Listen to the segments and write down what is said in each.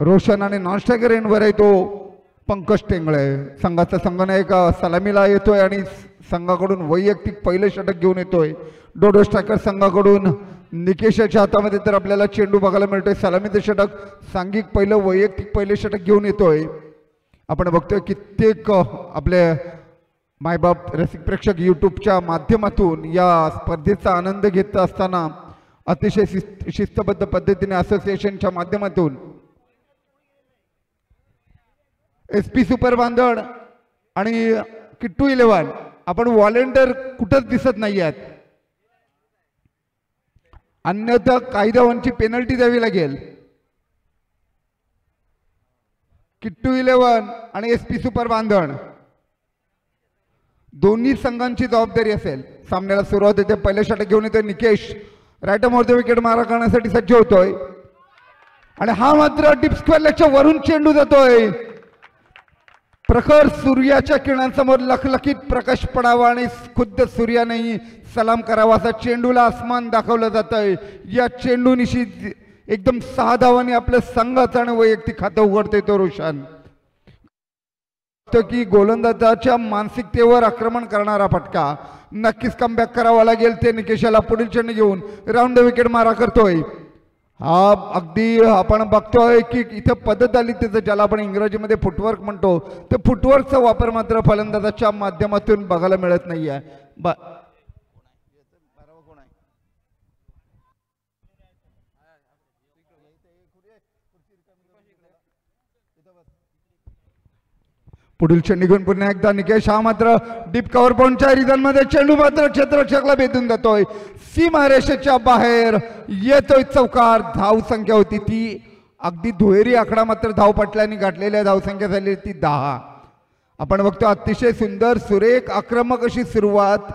रोशन आणि non striker एंडवर आहे तो पंकज टेंगळे. संघाचा संघनायक सलामीला येतोय आणि संघाकडून वैयक्तिक पहिले षटक घेऊन येतोय. डोडो स्ट्रायकर संघाकडून निकेशच्या हातामध्ये तर आपल्याला चेंडू बघायला मिळतोय. सलामीचं षटक सांघिक पहिलं वैयक्तिक पहिले षटक घेऊन येतोय. आपण बघतोय कित्येक आपले मायबाप रसिक प्रेक्षक यूट्यूबच्या माध्यमातून या स्पर्धेचा आनंद घेत असताना अतिशय शिस्तबद्ध पद्धतीने असोसिएशनच्या माध्यमातून SP सुपर बांधण आणि किट्टू 11 आपण व्हॉलेंटियर कुठंच दिसत नाही आहेत, अन्यथा काही धावांची पेनल्टी द्यावी लागेल. किट्टू 11 आणि SP सुपर बांधण दोन्ही संघांची जबाबदारी असेल. सामन्याला सुरुवात होते. पहिल्या षटक घेऊन येतोय निकेश. राईट मोर्चे विकेट मारा करण्यासाठी सज्ज होतोय आणि हा मात्र डीप स्क्वेअर लेगच्या वरून चेंडू जातोय. प्रखर सूर्याच्या किरणांसमोर लखलखीत प्रकाश पडावा आणि खुद्द सूर्यानेही सलाम करावा असा चेंडूला आसमान दाखवलं जातंय. या चेंडूनिशी एकदम 6 धावांनी आपल्या संघाचं आणि वैयक्तिक खातं उघडतोय तो रोशन. की गोलंदाजाच्या मानसिकतेवर आक्रमण करणारा फटका नक्कीच कमबॅक करावा लागेल. ते निकेशाला पुढील चेंडू घेऊन राऊंड विकेट मारा करतोय. हा अगदी आपण बघतोय की इथं पद्धत आली त्याचं, ज्याला आपण इंग्रजीमध्ये फुटवर्क म्हणतो, ते फुटवर्कचा वापर मात्र फलंदाजाच्या माध्यमातून बघायला मिळत नाहीये. पुढील चेंडू घेऊन पुन्हा एकदा निकेश. हा मात्र डीप कव्हर पॉइंटच्या रिझन मध्ये चेंडू मात्र क्षेत्ररक्षकला भेदून जातोय. सीमारेषेच्या बाहेर येतोय चौकार. धाव संख्या होती ती अगदी दुहेरी आकडा, मात्र धावपटलांनी गाठलेल्या धावसंख्या झाली ती 10. आपण बघतो अतिशय सुंदर सुरेख आक्रमक अशी सुरुवात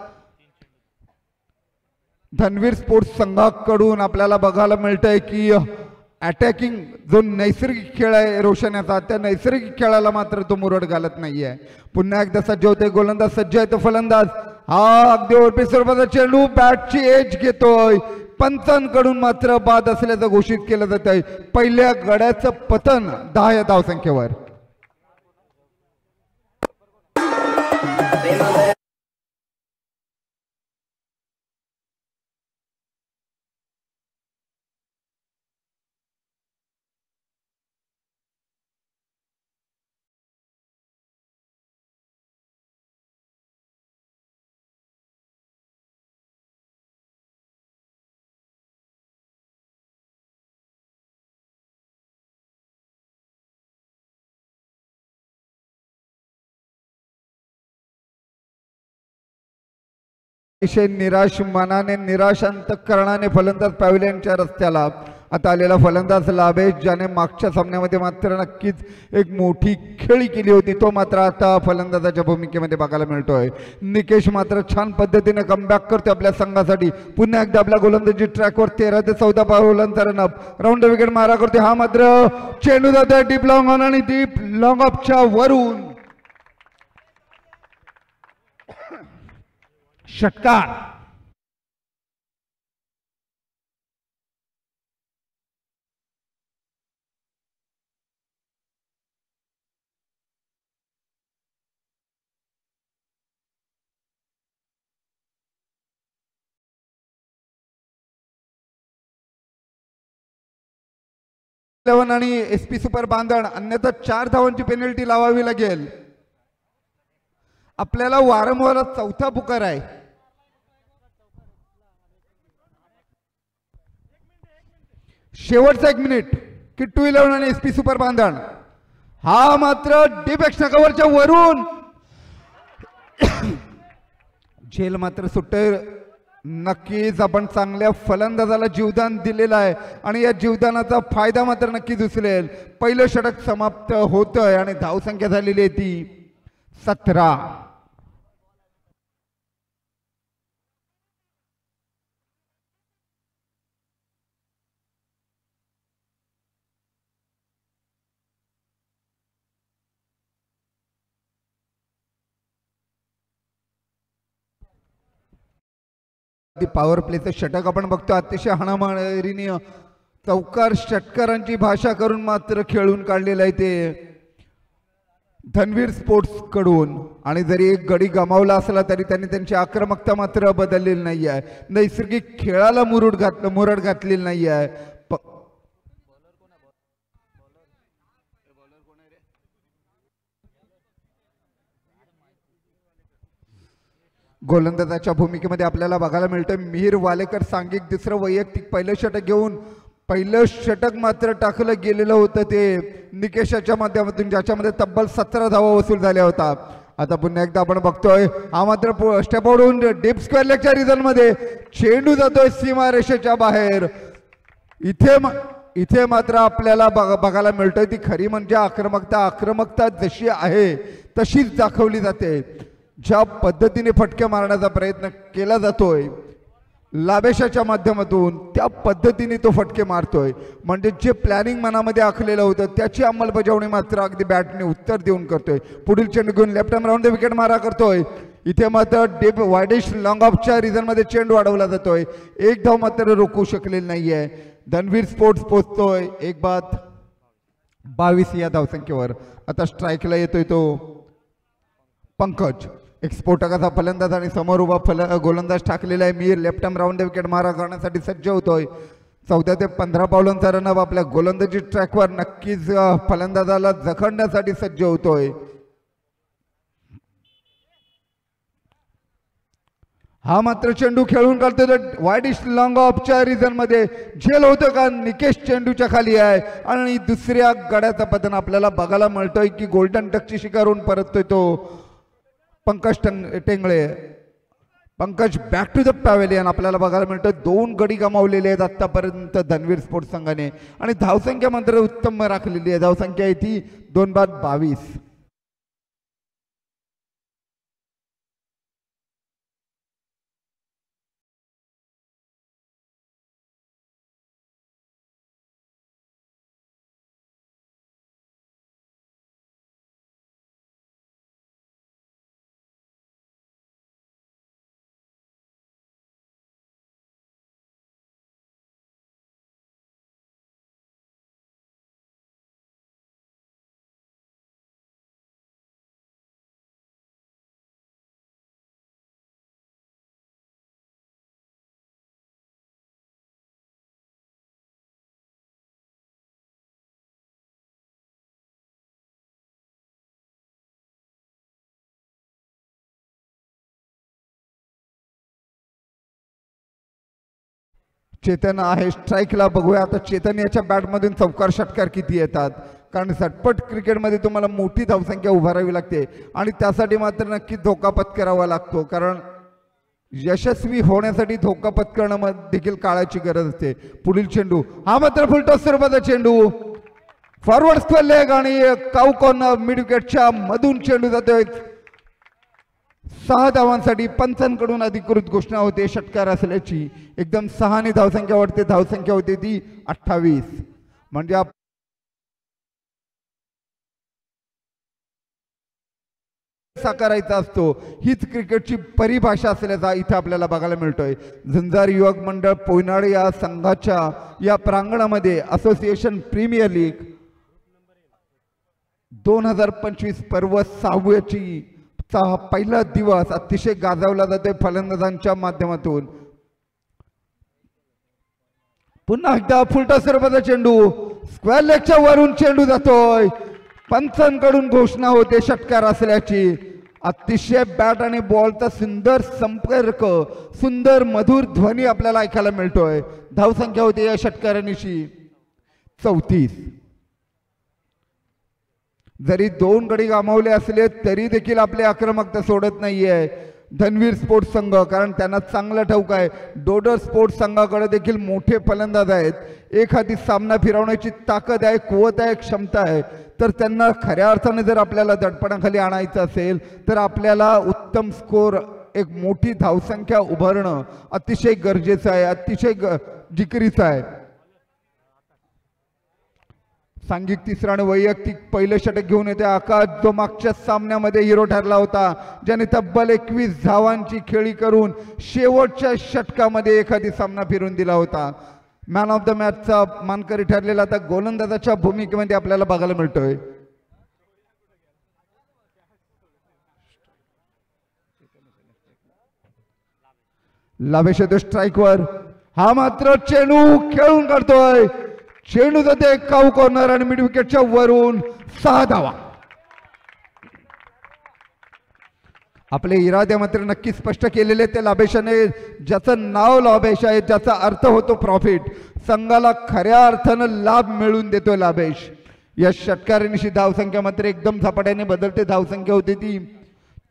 धनवीर स्पोर्ट्स संघाकडून आपल्याला बघायला मिळतंय की अटॅकिंग जो नैसर्गिक खेळ आहे रोशन याचा, त्या नैसर्गिक खेळाला मात्र तो मुरड घालत नाहीये. पुन्हा एकदा सज्ज होते गोलंदाज, सज्ज आहे तो फलंदाज. हा अगदी ओरपी स्वरूपाचा चेंडू बॅटची एज घेतोय. पंचांकडून मात्र बाद असल्याचं घोषित केलं जात आहे. पहिल्या गड्याचं पतन 10 या धावसंख्येवर. अतिशय निराश मनाने निराश अंतःकरणाने फलंदाज पॅव्हिलियनच्या रस्त्याला आता आलेला फलंदाज लाभेश, ज्याने मागच्या सामन्यामध्ये मात्र नक्कीच एक मोठी खेळी केली होती, तो मात्र आता फलंदाजाच्या भूमिकेमध्ये बघायला मिळतोय. निकेश मात्र छान पद्धतीने कमबॅक करतोय आपल्या संघासाठी. पुन्हा एकदा आपल्या गोलंदाजी ट्रॅकवर 13 ते 14 बॉलांचा रनअप राऊंड विकेट मारा करतोय. हा मात्र चेंडू जातोय डीप लॉंग ऑन आणि डीप लॉंग ऑफच्या वरून षटकार. आणि SP सुपर बांधण, अन्यथा 4 धावांची पेनल्टी लावावी लागेल. आपल्याला वारंवार चौथा पुकार आहे. शेवटचा 1 मिनिट. किट्टू 11 आणि SP सुपर बांधण. हा मात्र डीप एक्स्ट्रा कव्हरच्या वरून झेल मात्र सुट्टे. नक्कीच आपण चांगल्या फलंदाजाला जीवदान दिलेलं आहे आणि या जीवदानाचा फायदा मात्र नक्कीच उचलेल. पहिलं षटक समाप्त होतंय आणि धावसंख्या झालेली आहे ती 17. पॉवर प्लेचं षटक आपण बघतो. अतिशय हाणामारीने चौकार षटकारांची भाषा करून मात्र खेळून काढलेलं आहे ते धनवीर स्पोर्ट्स कडून। आणि जरी एक गडी गमावला असला तरी त्यांनी त्यांची आक्रमकता मात्र बदललेली नाही आहे, नैसर्गिक खेळाला मुरड घातलेली नाही आहे। गोलंदाजाच्या भूमिकेमध्ये आपल्याला बघायला मिळतं मिहीर वालेकर सांघिक दुसरं वैयक्तिक पहिलं षटक घेऊन पहिलं षटक मात्र टाकलं गेलेलं होतं ते निकेशाच्या माध्यमातून, ज्याच्यामध्ये तब्बल 17 धावा वसूल झाल्या होता। आता पुन्हा एकदा आपण बघतोय हा मात्र स्टेप आउट डीप स्क्वेअर लेगच्या रिझन मध्ये चेंडू जातोय सीमारेषेच्या बाहेर। इथे मात्र आपल्याला बघायला मिळतोय ती खरी म्हणजे आक्रमकता जशी आहे तशीच दाखवली जाते। ज्या पद्धतीने फटके मारण्याचा प्रयत्न केला जातोय लाभेशाच्या माध्यमातून त्या पद्धतीने तो फटके मारतोय, म्हणजे जे प्लॅनिंग मनामध्ये आखलेलं होतं त्याची अंमलबजावणी मात्र अगदी बॅटने उत्तर देऊन करतोय। पुढील चेंडू घेऊन left arm round the wicket मारा करतोय। इथे मात्र डीप वाइडिश लॉंग ऑफच्या रिझन मध्ये चेंडू अडवला जातोय, एक धाव मात्र रोखू शकलेली नाहीये। धनवीर स्पोर्ट्स पोहोचतोय 1/22 या धावसंख्येवर। आता स्ट्राईकला येतोय तो पंकज, एक स्फोटकाचा फलंदाज आणि समोर उभा गोलंदाज टाकलेला आहे Mihir. Left arm round the wicket मारा करण्यासाठी सज्ज होतोय। 14 ते 15 पावलांचा रनअप आपल्या गोलंदाजी ट्रॅकवर नक्कीच फलंदाजाला जखडण्यासाठी सज्ज होतोय। हा मात्र चेंडू खेळून काढतोय वाइडिश लॉंग ऑफच्या रिझन मध्ये झेल होतं का निकेश चेंडूच्या खाली आहे आणि दुसऱ्या गड्याचा पतन आपल्याला बघायला मिळतोय की गोल्डन टचची शिकार होऊन परततोय तो Pankaj Tengale. Pankaj back to the pavilion आपल्याला बघायला मिळतं 2 गडी गमावलेले आहेत आतापर्यंत धनवीर स्पोर्ट्स संघाने आणि धावसंख्या मात्र उत्तम राखलेली आहे। धावसंख्या आहे ती 2/22। चेतन आहे स्ट्राईकला, बघूया आता चेतन याच्या बॅटमधून चौकार षटकार किती येतात, कारण झटपट क्रिकेटमध्ये तुम्हाला मोठी धावसंख्या उभारावी लागते आणि त्यासाठी मात्र नक्की धोका पत्करावा लागतो, कारण यशस्वी होण्यासाठी धोका पत्करणं देखील काळाची गरज असते। पुढील चेंडू हा मात्र फुलटॉस स्वरूपाचा चेंडू फॉरवर्ड स्क्वेअर लेग आणि काऊ कॉर्नर मिड विकेटच्या मधून चेंडू जातोय 6 धावांसाठी। पंचांकडून अधिकृत घोषणा होते षटकार असल्याची, एकदम 6 ने धावसंख्या वाढते, धावसंख्या होते ती 28, म्हणजे साकारायचा असतो हीच क्रिकेटची परिभाषा असल्याचा इथे आपल्याला बघायला मिळतोय। झुंजार युवक मंडळ पोयनाड या संघाच्या या प्रांगणामध्ये असोसिएशन प्रीमियर लीग 2025 पर्व 6वीची पहिला दिवस अतिशय गाजवला जातोय फलंदाजांच्या माध्यमातून। पुन्हा एकदा फुलटॉस स्वरूपाचा चेंडू स्क्वेअर लेगच्या वरून चेंडू जातोय, पंचांकडून घोषणा होते षटकार असल्याची। अतिशय बॅट आणि बॉलचा सुंदर संपर्क, सुंदर मधुर ध्वनी आपल्याला ऐकायला मिळतोय। धावसंख्या होती या षटकारांची 34। जरी 2 गडी गमावले असले तरी देखील आपले आक्रमकता सोडत नाहीये धनवीर स्पोर्ट्स संघ, कारण त्यांना चांगलं ठाऊक आहे डोडर स्पोर्ट्स संघाकडे देखील मोठे फलंदाज आहेत। एखादी सामना फिरवण्याची ताकद आहे, कुवत आहे, क्षमता आहे, तर त्यांना खऱ्या अर्थाने जर आपल्याला दडपणाखाली आणायचं असेल तर आपल्याला उत्तम स्कोर, एक मोठी धावसंख्या उभारणं अतिशय गरजेचं आहे, अतिशय जिकिरीचं आहे। सांघिक तिसरा आणि वैयक्तिक पहिलं षटक घेऊन येते आकाश, जो मागच्या सामन्यामध्ये हिरो ठरला होता, ज्याने तब्बल 21 धावांची खेळी करून शेवटच्या षटकामध्ये एखादी सामना फिरून दिला होता। मॅन ऑफ द मॅचचा मानकरी ठरलेला आता गोलंदाजाच्या भूमिकेमध्ये आपल्याला बघायला मिळतोय. लाभेश येतो स्ट्राईकवर. हा मात्र चेंडू खेळून काढतोय. चेंडू जाते काऊ कॉर्नर आणि मिड विकेटच्या वरून 6 धावा. आपले इरादे मात्र नक्की स्पष्ट केलेले ते लाभेशाने. ज्याचं नाव लाभेश आहे, ज्याचा अर्थ होतो प्रॉफिट, संघाला खऱ्या अर्थानं लाभ मिळवून देतोय लाभेश. या षटकारांशी धावसंख्या मात्र एकदम झपाट्याने बदलते. धावसंख्या होती ती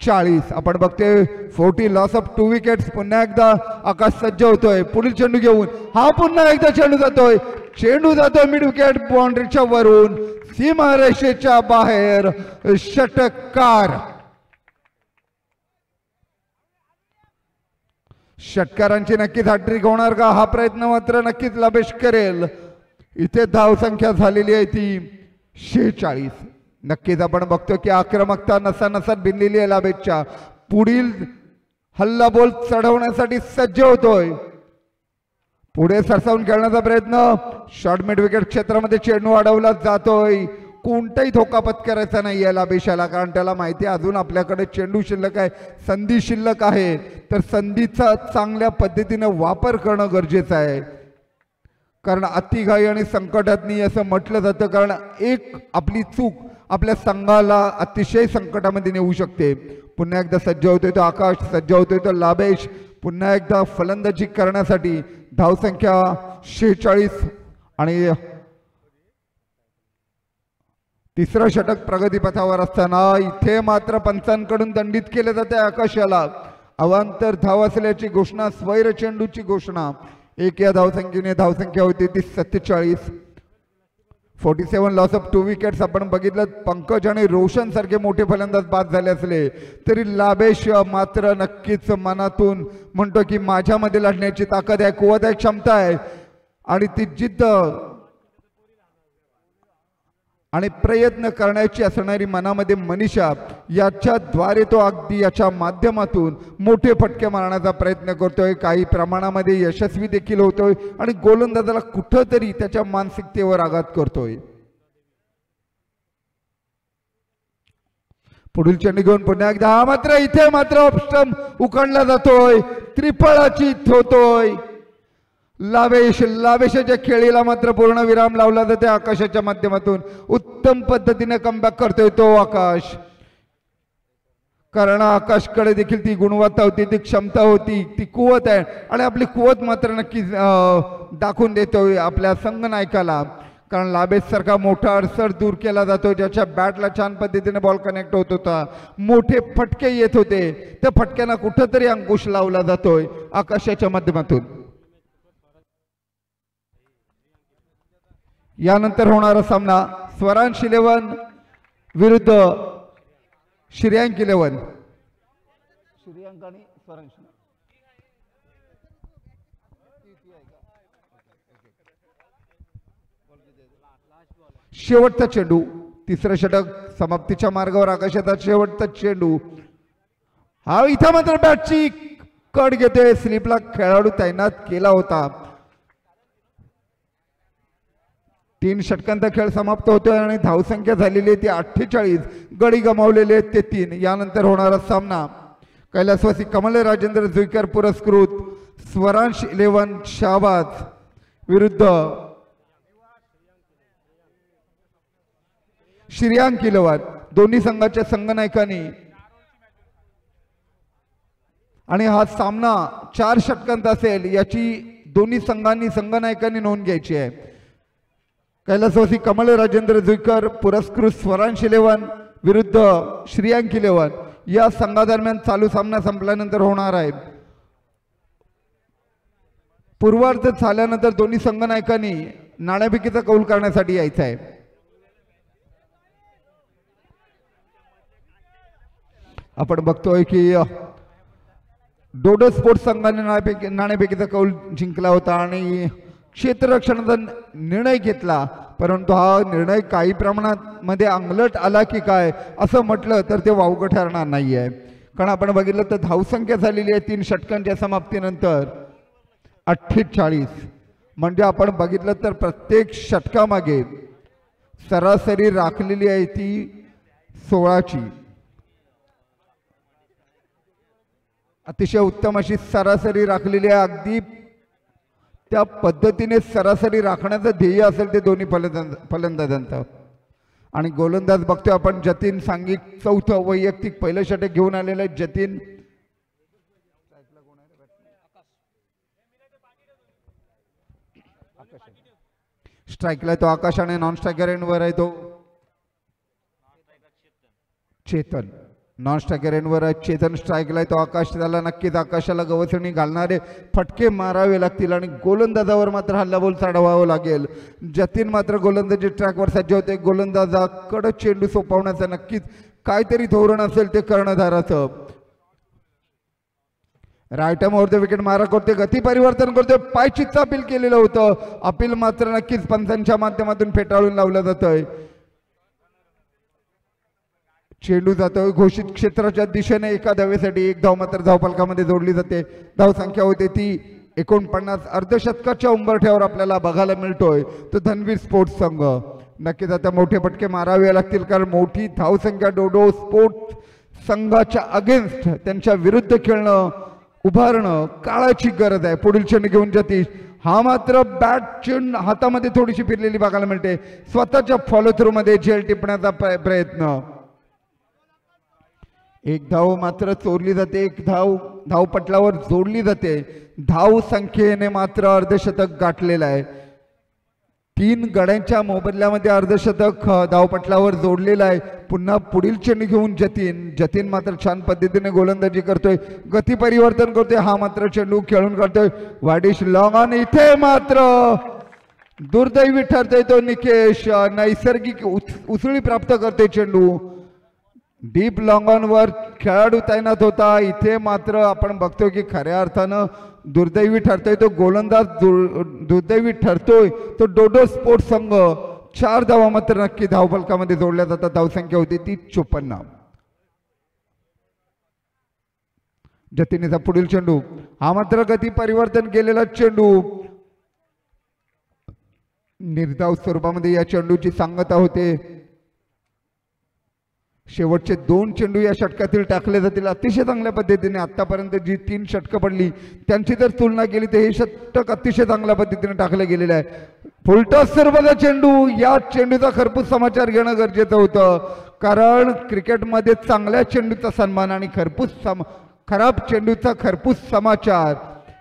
40. आपण बघतोय 40 लॉस ऑफ 2 विकेट्स. पुन्हा एकदा आकाश सज्ज होतोय पुढील चेंडू घेऊन. हा पुन्हा एकदा चेंडू जातोय. चेंडू जातोय मिड विकेट बाउंड्रीच्या वरून सीमारेषेच्या बाहेर. षटकार. षटकारांची नक्कीच हॅट्रिक होणार का, हा प्रयत्न मात्र नक्कीच लाभेश करेल. इथे धावसंख्या झालेली आहे ती 46. नक्कीच आपण बघतो की आक्रमकता नसानसात भिनलेली आहे लाभेशच्या. पुढील हल्ला बोल चढवण्यासाठी सज्ज होतोय. पुढे सरसावून खेळण्याचा प्रयत्न. शॉर्ट मिड विकेट क्षेत्रामध्ये चेंडू अडवला जातोय. कोणताही धोका पत्करायचा नाही आहे लाभेशाला, कारण त्याला माहिती आहे अजून आपल्याकडे चेंडू शिल्लक आहे, संधी शिल्लक आहे. तर संधीचा चांगल्या पद्धतीने वापर करणं गरजेचं आहे. कारण अतिघाई आणि संकटातनी असं म्हटलं जातं, कारण एक आपली चूक आपल्या संघाला अतिशय संकटामध्ये नेऊ शकते. पुन्हा एकदा सज्ज होतोय तो आकाश, सज्ज होतोय तो लाभेश. पुन्हा एकदा फलंदाजी करण्यासाठी. धावसंख्या 46 आणि तिसरं षटक प्रगतीपथावर असताना इथे मात्र पंचांकडून दंडित केले जाते आकाशाला. अवांतर धाव असल्याची घोषणा, स्वैर चेंडूची घोषणा. एक या धावसंख्येने धावसंख्या होती ती 47. 47 लॉस ऑफ 2 विकेट्स. आपण बघितलं पंकज आणि रोशन सारखे मोठे फलंदाज बाद झाले असले तरी लाभेश मात्र नक्कीच मनातून म्हणतो की माझ्यामध्ये लढण्याची ताकद आहे, कुवत आहे, क्षमता आहे आणि ती जिद्द आणि प्रयत्न करण्याची असणारी मनामध्ये मनीषा, याच्याद्वारे तो अगदी याच्या माध्यमातून मोठे फटके मारण्याचा प्रयत्न करतोय. काही प्रमाणामध्ये यशस्वी देखील होतोय आणि गोलंदाजाला कुठंतरी त्याच्या मानसिकतेवर आघात करतोय. पुढील चेंडू घेऊन पुन्हा एकदा. हा मात्र इथे मात्र ऑफस्टंप उखडला जातोय. त्रिफळाची होतोय. लाभेशाच्या खेळीला मात्र पूर्ण विराम लावला जाते आकाशाच्या माध्यमातून. उत्तम पद्धतीने कमबॅक करतोय तो आकाश, कारण आकाशकडे देखील ती गुणवत्ता होती, ती क्षमता होती, ती कुवत आहे आणि आपली कुवत मात्र नक्की दाखवून देतोय आपल्या संघनायकाला. कारण लाभेश सारखा मोठा अडसर दूर केला जातो, ज्याच्या बॅटला छान पद्धतीने बॉल कनेक्ट होत होता, मोठे फटके येत होते, त्या फटक्यांना कुठंतरी अंकुश लावला जातोय आकाशाच्या माध्यमातून. यानंतर होणारा सामना स्वरांश 11 विरुद्ध श्रेयांक 11. श्रेयांक आणि स्वरांश. शेवटचा चेंडू. तिसरं षटक समाप्तीच्या मार्गावर आकाशाचा शेवटचा चेंडू. हा इथं मात्र बॅटची कड घेते. स्लिपला खेळाडू तैनात केला होता. 3 षटकांचा खेळ समाप्त होतोय आणि धावसंख्या झालेली आहे ती 48. गडी गमावलेले आहेत ते 3. यानंतर होणारा सामना कैलासवासी कमल राजेंद्र जुईकर पुरस्कृत स्वरांश 11 शाहबाज विरुद्ध श्रेयांक 11. दोन्ही संघाच्या संघनायकांनी आणि हा सामना 4 षटकांचा असेल याची दोन्ही संघनायकांनी नोंद घ्यायची आहे. कैलासवासी कमल राजेंद्र जुईकर पुरस्कृत स्वरांश 11 विरुद्ध श्रेयांक 11 या संघादरम्यान चालू सामना संपल्यानंतर होणार आहे. पूर्वार्ध झाल्यानंतर दोन्ही संघनायकांनी नाणेफेकीचा कौल करण्यासाठी यायचं आहे. आपण बघतोय की डोडो स्पोर्ट्स संघाने नाणेफेकीचा कौल जिंकला होता आणि क्षेत्ररक्षणाचा निर्णय घेतला, परंतु हा निर्णय काही प्रमाणात मध्ये अंगलट आला की काय असं म्हटलं तर ते वावगं ठरणार नाही आहे. कारण आपण बघितलं तर धावसंख्या झालेली आहे 3 षटकांच्या समाप्तीनंतर 48. म्हणजे आपण बघितलं तर प्रत्येक षटकामागे सरासरी राखलेली आहे ती 16ची. अतिशय उत्तम अशी सरासरी राखलेली आहे. अगदी त्या पद्धतीने सरासरी राखण्याचं ध्येय असेल ते दोन्ही फलंदाजांचं. आणि गोलंदाज बघतोय आपण जतीन सांघिक चौथं वैयक्तिक पहिलं षटक घेऊन आलेलं आहे. जतीन स्ट्राईकला तो आकाश आणि नॉन स्ट्रायकर एंडवर आहे तो चेतन. नॉन स्ट्रायकर एंडवर आहे चेतन. स्ट्राईकला तो आकाश. त्याला नक्कीच आकाशाला गवसणी घालणारे फटके मारावे लागतील आणि गोलंदाजावर मात्र हल्लाबोल चढवावं लागेल. जतीन मात्र गोलंदाजी ट्रॅकवर सज्ज होते. गोलंदाजाकडे चेंडू सोपवण्याचं नक्कीच काहीतरी धोरण असेल ते कर्णधाराचं. राईट आर्मवर विकेट मारा करते. गती परिवर्तन करते. पायचीतचं अपील केलेलं होतं. अपील मात्र नक्कीच पंचांच्या माध्यमातून फेटाळून लावलं जातंय. चेंडू जातोय घोषित क्षेत्राच्या दिशेने. एका धावेसाठी एक धाव मात्र धावफलकामध्ये जोडली जाते. धावसंख्या होते ती 49. अर्धशतकाच्या उंबरठ्यावर आपल्याला बघायला मिळतोय तो धनवीर स्पोर्ट्स संघ. नक्कीच आता मोठे फटके मारावे लागतील कारण मोठी धावसंख्या डोडो स्पोर्ट्स संघाच्या अगेन्स्ट त्यांच्या विरुद्ध खेळणं उभारणं काळाची गरज आहे. पुढील चेंडू घेऊन जतीश. हा मात्र बॅट चेंडू हातामध्ये थोडीशी फिरलेली बघायला मिळते. स्वतःच्या फॉलो थ्रू मध्ये झेल टिपण्याचा प्रयत्न. एक धाव मात्र चोरली जाते. एक धाव धावपटलावर जोडली जाते. धाव संख्येने मात्र अर्धशतक गाठलेलं आहे. 3 गड्यांच्या मोबदल्यामध्ये अर्धशतक धावपटलावर जोडलेलं आहे. पुन्हा पुढील चेंडू घेऊन जतीन. जतीन मात्र छान पद्धतीने गोलंदाजी करतोय. गती परिवर्तन करतोय. हा मात्र चेंडू खेळून काढतोय. वाडिश लॉंग आणि इथे मात्र दुर्दैवी ठरतोय तो निकेश. नैसर्गिक उसळी प्राप्त करतोय चेंडू. डीप लॉंग ऑन वर खेळाडू तैनात होता. इथे मात्र आपण बघतोय की खऱ्या अर्थानं दुर्दैवी ठरतोय तो गोलंदाज. दुर्दैवी ठरतोय तो डोडो स्पोर्ट्स संघ. 4 धावा मात्र नक्की धावफलकामध्ये जोडल्या जातात. धावसंख्या होती ती 54. जतीनेचा पुढील चेंडू. हा मात्र गती परिवर्तन केलेला चेंडू. निर्धाव स्वरूपामध्ये या चेंडूची सांगता होते. शेवटचे 2 चेंडू या षटकातील टाकले जातील. अतिशय चांगल्या पद्धतीने आतापर्यंत जी 3 षटकं पडली त्यांची जर तुलना केली तर हे षटक अतिशय चांगल्या पद्धतीने टाकलं गेलेलं आहे. फुलटॉस सर्वदा चेंडू. या चेंडूचा खरपूस समाचार घेणं गरजेचं होतं कारण क्रिकेटमध्ये चांगल्या चेंडूचा सन्मान आणि खराब चेंडूचा खरपूस समाचार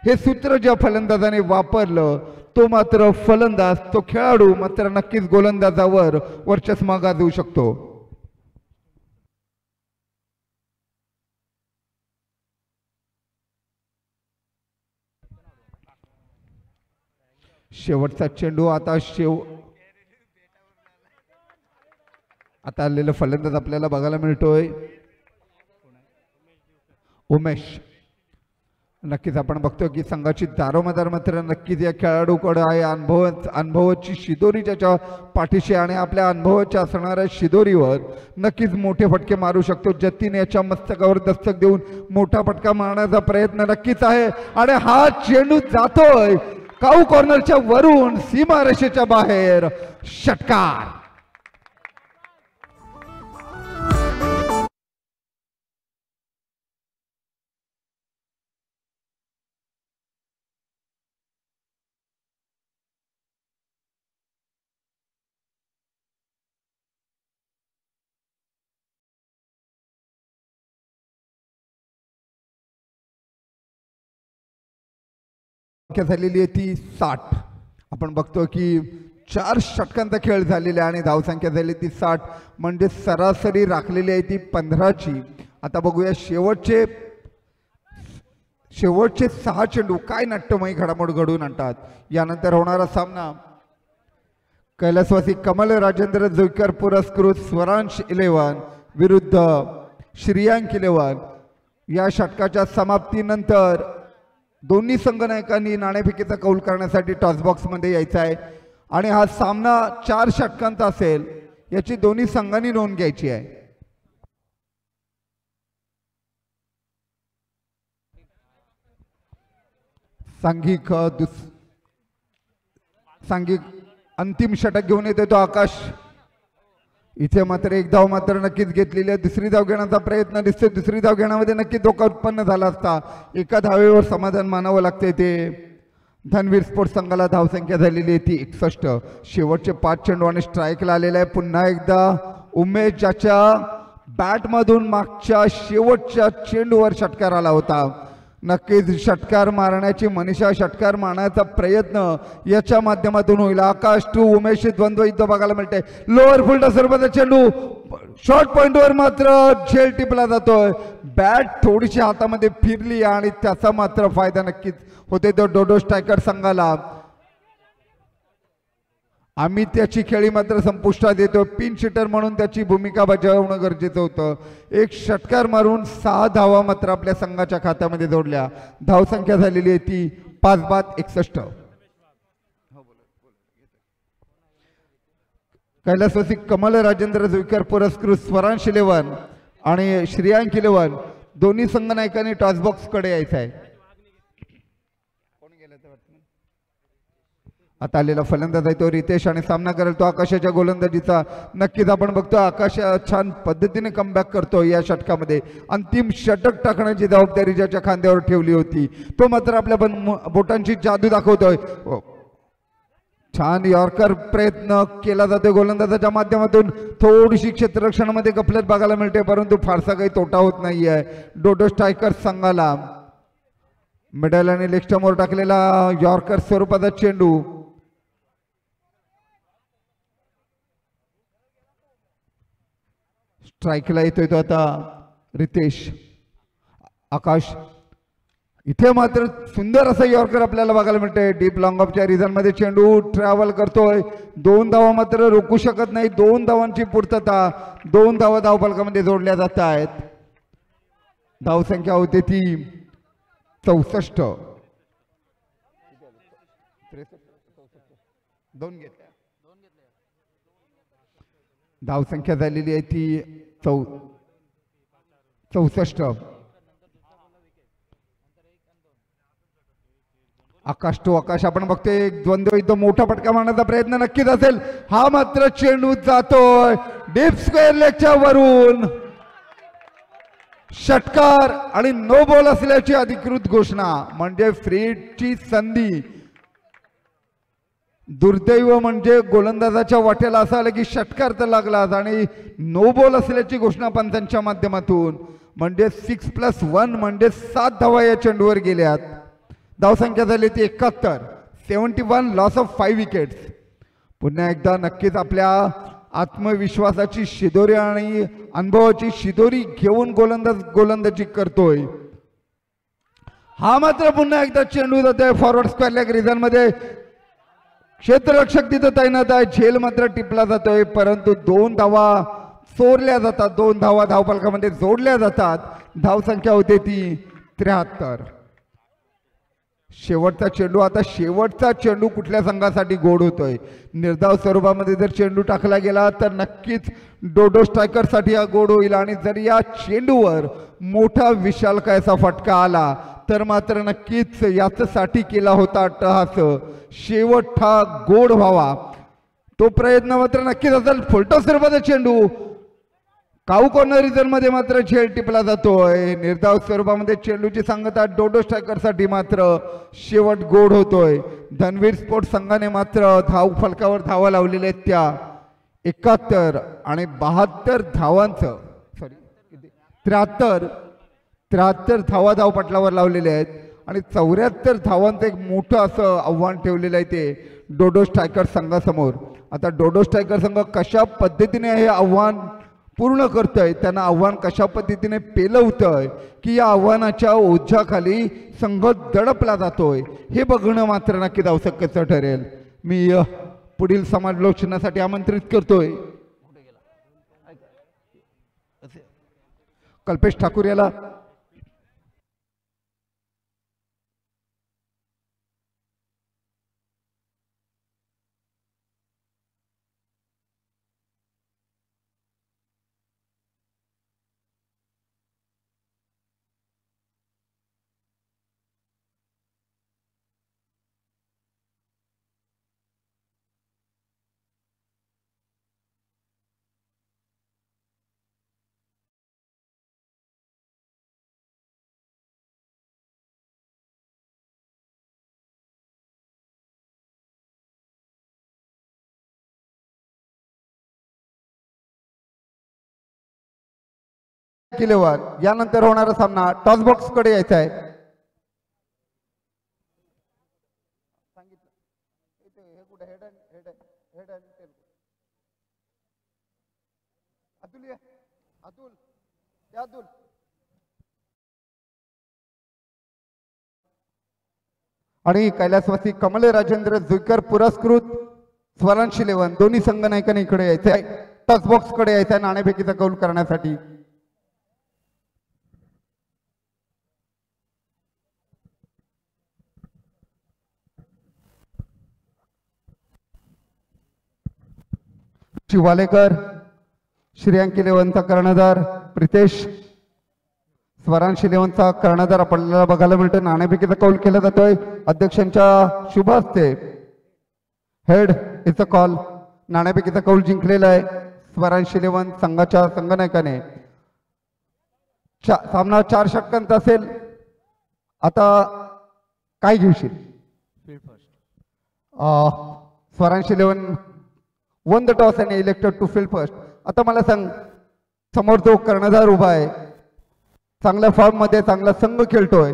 हे सूत्र ज्या फलंदाजाने वापरलं तो मात्र फलंदाज तो खेळाडू मात्र नक्कीच गोलंदाजावर वर्चस्व गाजवू शकतो. शेवटचा चेंडू. आता आलेलं फलंदाज आपल्याला बघायला मिळतोय उमेश. नक्कीच आपण बघतोय की संघाची दारोमदार मात्र नक्कीच या खेळाडूकडे आहे. अनुभवाची शिदोरी ज्याच्या पाठीशी आणि आपल्या अनुभवाच्या असणाऱ्या शिदोरीवर नक्कीच मोठे फटके मारू शकतो. जतीन याच्या मस्तकावर दस्तक देऊन मोठा फटका मारण्याचा प्रयत्न नक्कीच आहे आणि हा चेंडू जातोय काऊ कॉर्नरच्या वरून सीमारेषेच्या बाहेर. षटकार. झालेली आहे ती 60. आपण बघतो की 4 षटकांचा खेळ झालेला आहे आणि धावसंख्या झाली ती 60 म्हणजे सरासरी राखलेली आहे ती 15ची. आता बघूया शेवटचे 6 चेंडू काय नाट्यमयी घडामोड घडवून आणतात. यानंतर होणारा सामना कैलासवासी कमल राजेंद्र जोईकर पुरस्कृत स्वरांश 11 विरुद्ध श्रीयांक 11. या षटकाच्या समाप्तीनंतर दोन्ही संघनायकांनी नाणेफेकीचा कौल करण्यासाठी टॉस बॉक्स मध्ये यायचा आहे आणि हा सामना 4 षटकांचा असेल याची दोन्ही संघांनी नोंद घ्यायची आहे. सांघिक सांघिक अंतिम षटक घेऊन येतो तो आकाश. इथे मात्र एक धाव मात्र नक्कीच घेतलेली आहे. दुसरी धाव घेण्याचा प्रयत्न दिसतो. दुसरी धाव घेण्यामध्ये नक्कीच धोका उत्पन्न झाला असता. एका धावेवर समाधान मानावं लागतंय ते. धनवीर स्पोर्ट्स संघाला धावसंख्या झालेली आहे ती 61. शेवटचे 5 चेंडू आणि स्ट्राईकला आलेला आहे. पुन्हा एकदा उमेश ज्याच्या बॅटमधून मागच्या शेवटच्या चेंडूवर षटकार आला होता. नक्कीच षटकार मारण्याची मनीषा षटकार मारण्याचा प्रयत्न याच्या माध्यमातून होईल. आकाश टू उमेश द्वंद्व इथं बघायला मिळते. लोअर फुलटा स्वरूपाचा चेंडू शॉर्ट पॉइंटवर मात्र झेल टिपला जातोय. बॅट थोडीशी हातामध्ये फिरली आणि त्याचा मात्र फायदा नक्कीच होते तो डोडो स्ट्रायकर संघाला. आम्ही त्याची खेळी मात्र संपुष्टात येतो. पिन शिटर म्हणून त्याची भूमिका बजावणं गरजेचं होतं. एक षटकार मारून 6 धावा मात्र आपल्या संघाच्या खात्यामध्ये जोडल्या. धावसंख्या झालेली आहे ती 5/61. कैलासवासी कमल राजेंद्र जुईकर पुरस्कृत स्वरांश 11 आणि श्रेयांक 11 दोन्ही संघनायकांनी टॉसबॉक्स कडे यायचं आहे. आता आलेला फलंदाज आहे तो रितेश आणि सामना करेल तो आकाशाच्या गोलंदाजीचा. नक्कीच आपण बघतो आकाश छान पद्धतीने कमबॅक करतो. या षटकामध्ये अंतिम षटक टाकण्याची जबाबदारी ज्याच्या खांद्यावर ठेवली होती तो मात्र आपल्या बोटांची जादू दाखवतोय. छान यॉर्कर प्रयत्न केला जातोय गोलंदाजाच्या माध्यमातून. थोडीशी क्षेत्ररक्षणामध्ये गफलत बघायला मिळते परंतु फारसा काही तोटा होत नाहीये डोडो स्ट्रायकर संघाला. मिडल आणि लेग स्टंपवर टाकलेला यॉर्कर स्वरूपाचा चेंडू स्ट्राईकला येतोय तो आता रितेश. आकाश इथे मात्र सुंदर असं यॉर्कर आपल्याला बघायला मिळतंय. डीप लॉंग ऑफच्या रिझन मध्ये चेंडू ट्रॅव्हल करतोय. 2 धावा मात्र रोखू शकत नाही. 2 धावांची पूर्तता. 2 धावा धावफलकामध्ये जोडल्या जात आहेत. धावसंख्या होते ती 64. 2 घेतल्या. धावसंख्या झालेली आहे ती 64. आकाश टू आकाश आपण बघतोय द्वंद्व इथं मोठा फटका मारण्याचा प्रयत्न नक्कीच असेल. हा मात्र चेंडू जातोय डीप स्क्वेअर लेगच्या वरून. षटकार आणि नो बॉल असल्याची अधिकृत घोषणा म्हणजे फ्रीची संधी. दुर्दैव म्हणजे गोलंदाजाच्या वाट्याला असं आलं की षटकार तर लागलाच आणि नो बॉल असल्याची घोषणा पंचांच्या माध्यमातून. म्हणजे 6+1 म्हणजे 7 धावा या चेंडूवर गेल्यात. धावसंख्या झाली ती 71. 71 लॉस ऑफ 5 विकेट्स. पुन्हा एकदा नक्कीच आपल्या आत्मविश्वासाची शिदोरी आणि अनुभवाची शिदोरी घेऊन गोलंदाजी करतोय. हा मात्र पुन्हा एकदा चेंडू जातोय फॉरवर्ड स्क्वेअर लेग रिझन मध्ये. क्षेत्ररक्षक तिथं तैनात आहे. झेल मात्र टिपला जातोय परंतु 2 धावा चोरल्या जातात. 2 धावा धावफलकामध्ये जोडल्या जातात. धावसंख्या होते ती 73. शेवटचा चेंडू. आता शेवटचा चेंडू कुठल्या संघासाठी गोड होतोय. निर्धाव स्वरूपामध्ये जर चेंडू टाकला गेला तर नक्कीच डोडो स्ट्रायकर साठी हा गोड होईल आणि जर या चेंडूवर मोठा विशालकायचा फटका आला तर मात्र नक्कीच याच्यासाठी केला होता अट्टहास शेवट हा गोड व्हावा तो प्रयत्न मात्र नक्कीच असेल. फुलटॉस स्वरूपाचा चेंडू काऊ कॉर्नर रिझन मध्ये मात्र झेल टिपला जातोय. निर्धाव स्वरूपामध्ये चेंडूची सांगता डोडो स्ट्रायकर साठी मात्र शेवट गोड होतोय. धनवीर स्पोर्ट्स संघाने मात्र धाव फलकावर धावा लावलेल्या आहेत त्या 71 आणि 72 धावांचं 73 धावा धावपटलावर लावलेले आहेत आणि 74 धावांचं एक मोठं असं आव्हान ठेवलेलं आहे ते डोडो स्ट्रायकर संघासमोर. आता डोडो स्ट्रायकर संघ कशा पद्धतीने हे आव्हान पूर्ण करतोय, त्यांना आव्हान कशा पद्धतीने पेलवतोय की या आव्हानाच्या ओझ्याखाली संघ दडपला जातोय हे बघणं मात्र नक्कीच आवश्यक ठरेल. मी पुढील समालोचनासाठी आमंत्रित करतोय कल्पेश ठाकूर याला. किलेवार यानंतर होणारा सामना टॉस बॉक्स कडे यायचा आहे. आणि कैलासवासी कमल राजेंद्र जुईकर पुरस्कृत स्वरांश 11 दोन्ही संघ नायकांनी इकडे यायचे आहे. टॉस बॉक्स कडे यायचं आहे नाणेफेकीचा कौल करण्यासाठी. शिवालेकर श्रेयांक 11चा कर्णधार प्रितेश स्वरांश 11चा कर्णधार आपल्याला बघायला मिळतो. नाणेफेकीचा कौल केला जातोय अध्यक्षांच्या शुभ हस्ते. Head is a call. नाणेफेकीचा कौल जिंकलेला आहे स्वरांश 11 संघाच्या संघनायकाने. सामना 4 षटकांचा असेल. आता काय घेशील? स्वरांश 11 वन द टॉस आणि इलेक्टेड टू फील्ड फर्स्ट. आता मला सांग, समोर जो कर्णधार उभा आहे चांगल्या फॉर्म मध्ये चांगला संघ खेळतोय,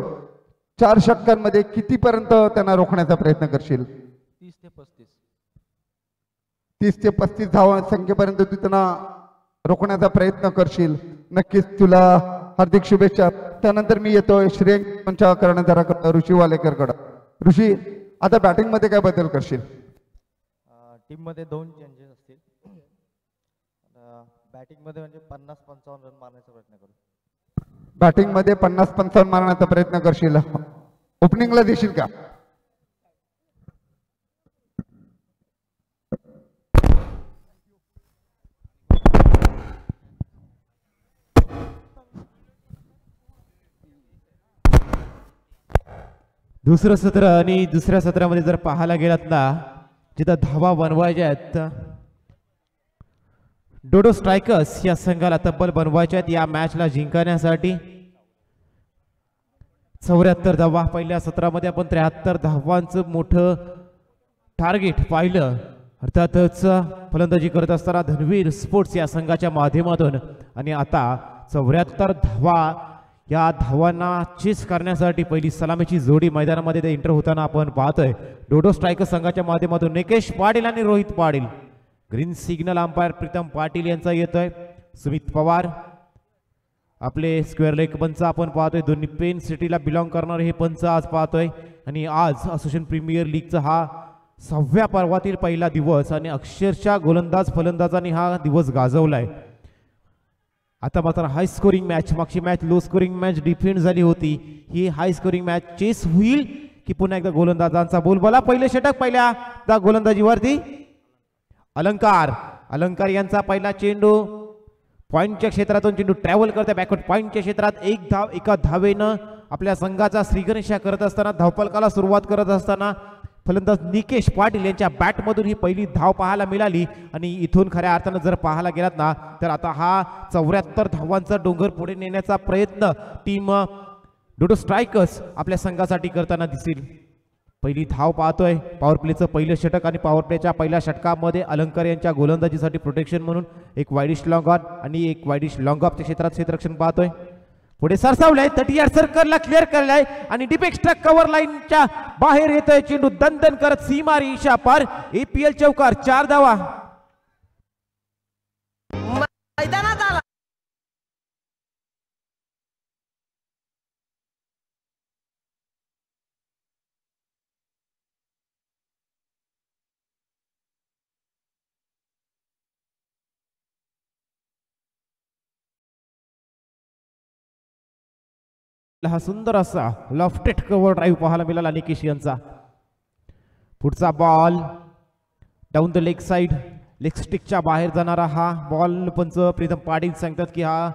4 षटकांमध्ये कितीपर्यंत त्यांना रोखण्याचा प्रयत्न करशील? 30 ते 35 धावा संख्येपर्यंत तू त्यांना रोखण्याचा प्रयत्न करशील. नक्कीच तुला हार्दिक शुभेच्छा. त्यानंतर मी येतोय श्रेयांकच्या कर्णधाराकडे ऋषी वालेकरकडे. ऋषी, आता बॅटिंग मध्ये काय बदल करशील? टीम मध्ये 2 चेंजेस असतील. बॅटिंग मध्ये म्हणजे 50-55 रन मारण्याचा प्रयत्न करू. बॅटिंग मध्ये 50-55 मारण्याचा प्रयत्न करशील. ओपनिंगला देशील का? दुसरं सत्र आणि दुसऱ्या सत्रामध्ये जर पाहायला गेलात ना, जिथं धावा बनवायच्या आहेत डोडो स्ट्रायकर्स या संघाला तब्बल बनवायच्या आहेत या मॅचला जिंकण्यासाठी. 74 धावा पहिल्या सत्रामध्ये आपण 73 धावांचं मोठं टार्गेट पाहिलं. अर्थातच फलंदाजी करत असताना धनवीर स्पोर्ट्स या संघाच्या माध्यमातून. आणि आता 74 धावा या धावांना चेस करण्यासाठी पहिली सलामीची जोडी मैदानामध्ये ते एंटर होताना आपण पाहतोय. डोडो स्ट्रायकर्स संघाच्या माध्यमातून निकेश पाटील आणि Rohit Patil. Green signal umpire Pritam Patil यांचा येतोय. सुमित पवार आपले स्क्वेअर लेग पंच आपण पाहतोय. दोन्ही पेन सिटीला बिलॉंग करणारे हे पंच आज पाहतोय. आणि आज असोसिएशन प्रीमियर लीगचा हा 6व्या पर्वातील पहिला दिवस आणि अक्षरशः गोलंदाज फलंदाजांनी हा दिवस गाजवलाय. आता मात्र हाय स्कोरिंग मॅच, मागची match low scoring match defend झाली होती. ही हाय स्कोरिंग मॅच चेस होईल की पुन्हा एकदा गोलंदाजांचा बोलबाला. पहिले षटक पहिल्या गोलंदाजीवरती अलंकार यांचा पहिला चेंडू पॉइंटच्या क्षेत्रातून चेंडू ट्रॅव्हल करते बॅकवर्ड पॉइंटच्या क्षेत्रात. एका धावेनं आपल्या संघाचा श्रीगणेशा करत असताना धावफलकाला सुरुवात करत असताना फलंदाज निकेश पाटील यांच्या बॅटमधून ही पहिली धाव पाहायला मिळाली. आणि इथून खऱ्या अर्थानं जर पाहायला गेलात ना तर आता हा 74 धावांचा डोंगर पुढे नेण्याचा प्रयत्न टीम डोडो स्ट्रायकर्स आपल्या संघासाठी करताना दिसेल. पहिली धाव पाहतोय पॉवर प्लेचं पहिलं षटक. आणि पॉवर प्लेच्या पहिल्या षटकामध्ये अलंकार यांच्या गोलंदाजीसाठी प्रोटेक्शन म्हणून एक वाईडिश लॉंग ऑन आणि एक वाईडिश लॉंग ऑफच्या क्षेत्रात क्षेत्ररक्षण पाहतोय. पुढे सरसावलाय 30 सर्कलला क्लिअर केलाय आणि डीप एक्स्ट्रा कव्हर लाईनच्या बाहेर येतोय चेंडू दणदण करत सीमा रेषा पार. APL चौकार 4 धावा मैदानात आला. हा सुंदर असा लॉफ्टेड कव्हर ड्राईव्ह पाहायला मिळाला निकेश यांचा. पुढचा ball down the leg side leg स्टिकच्या बाहेर जाणारा हा बॉल पंच प्रीतम पाटील सांगतात की हा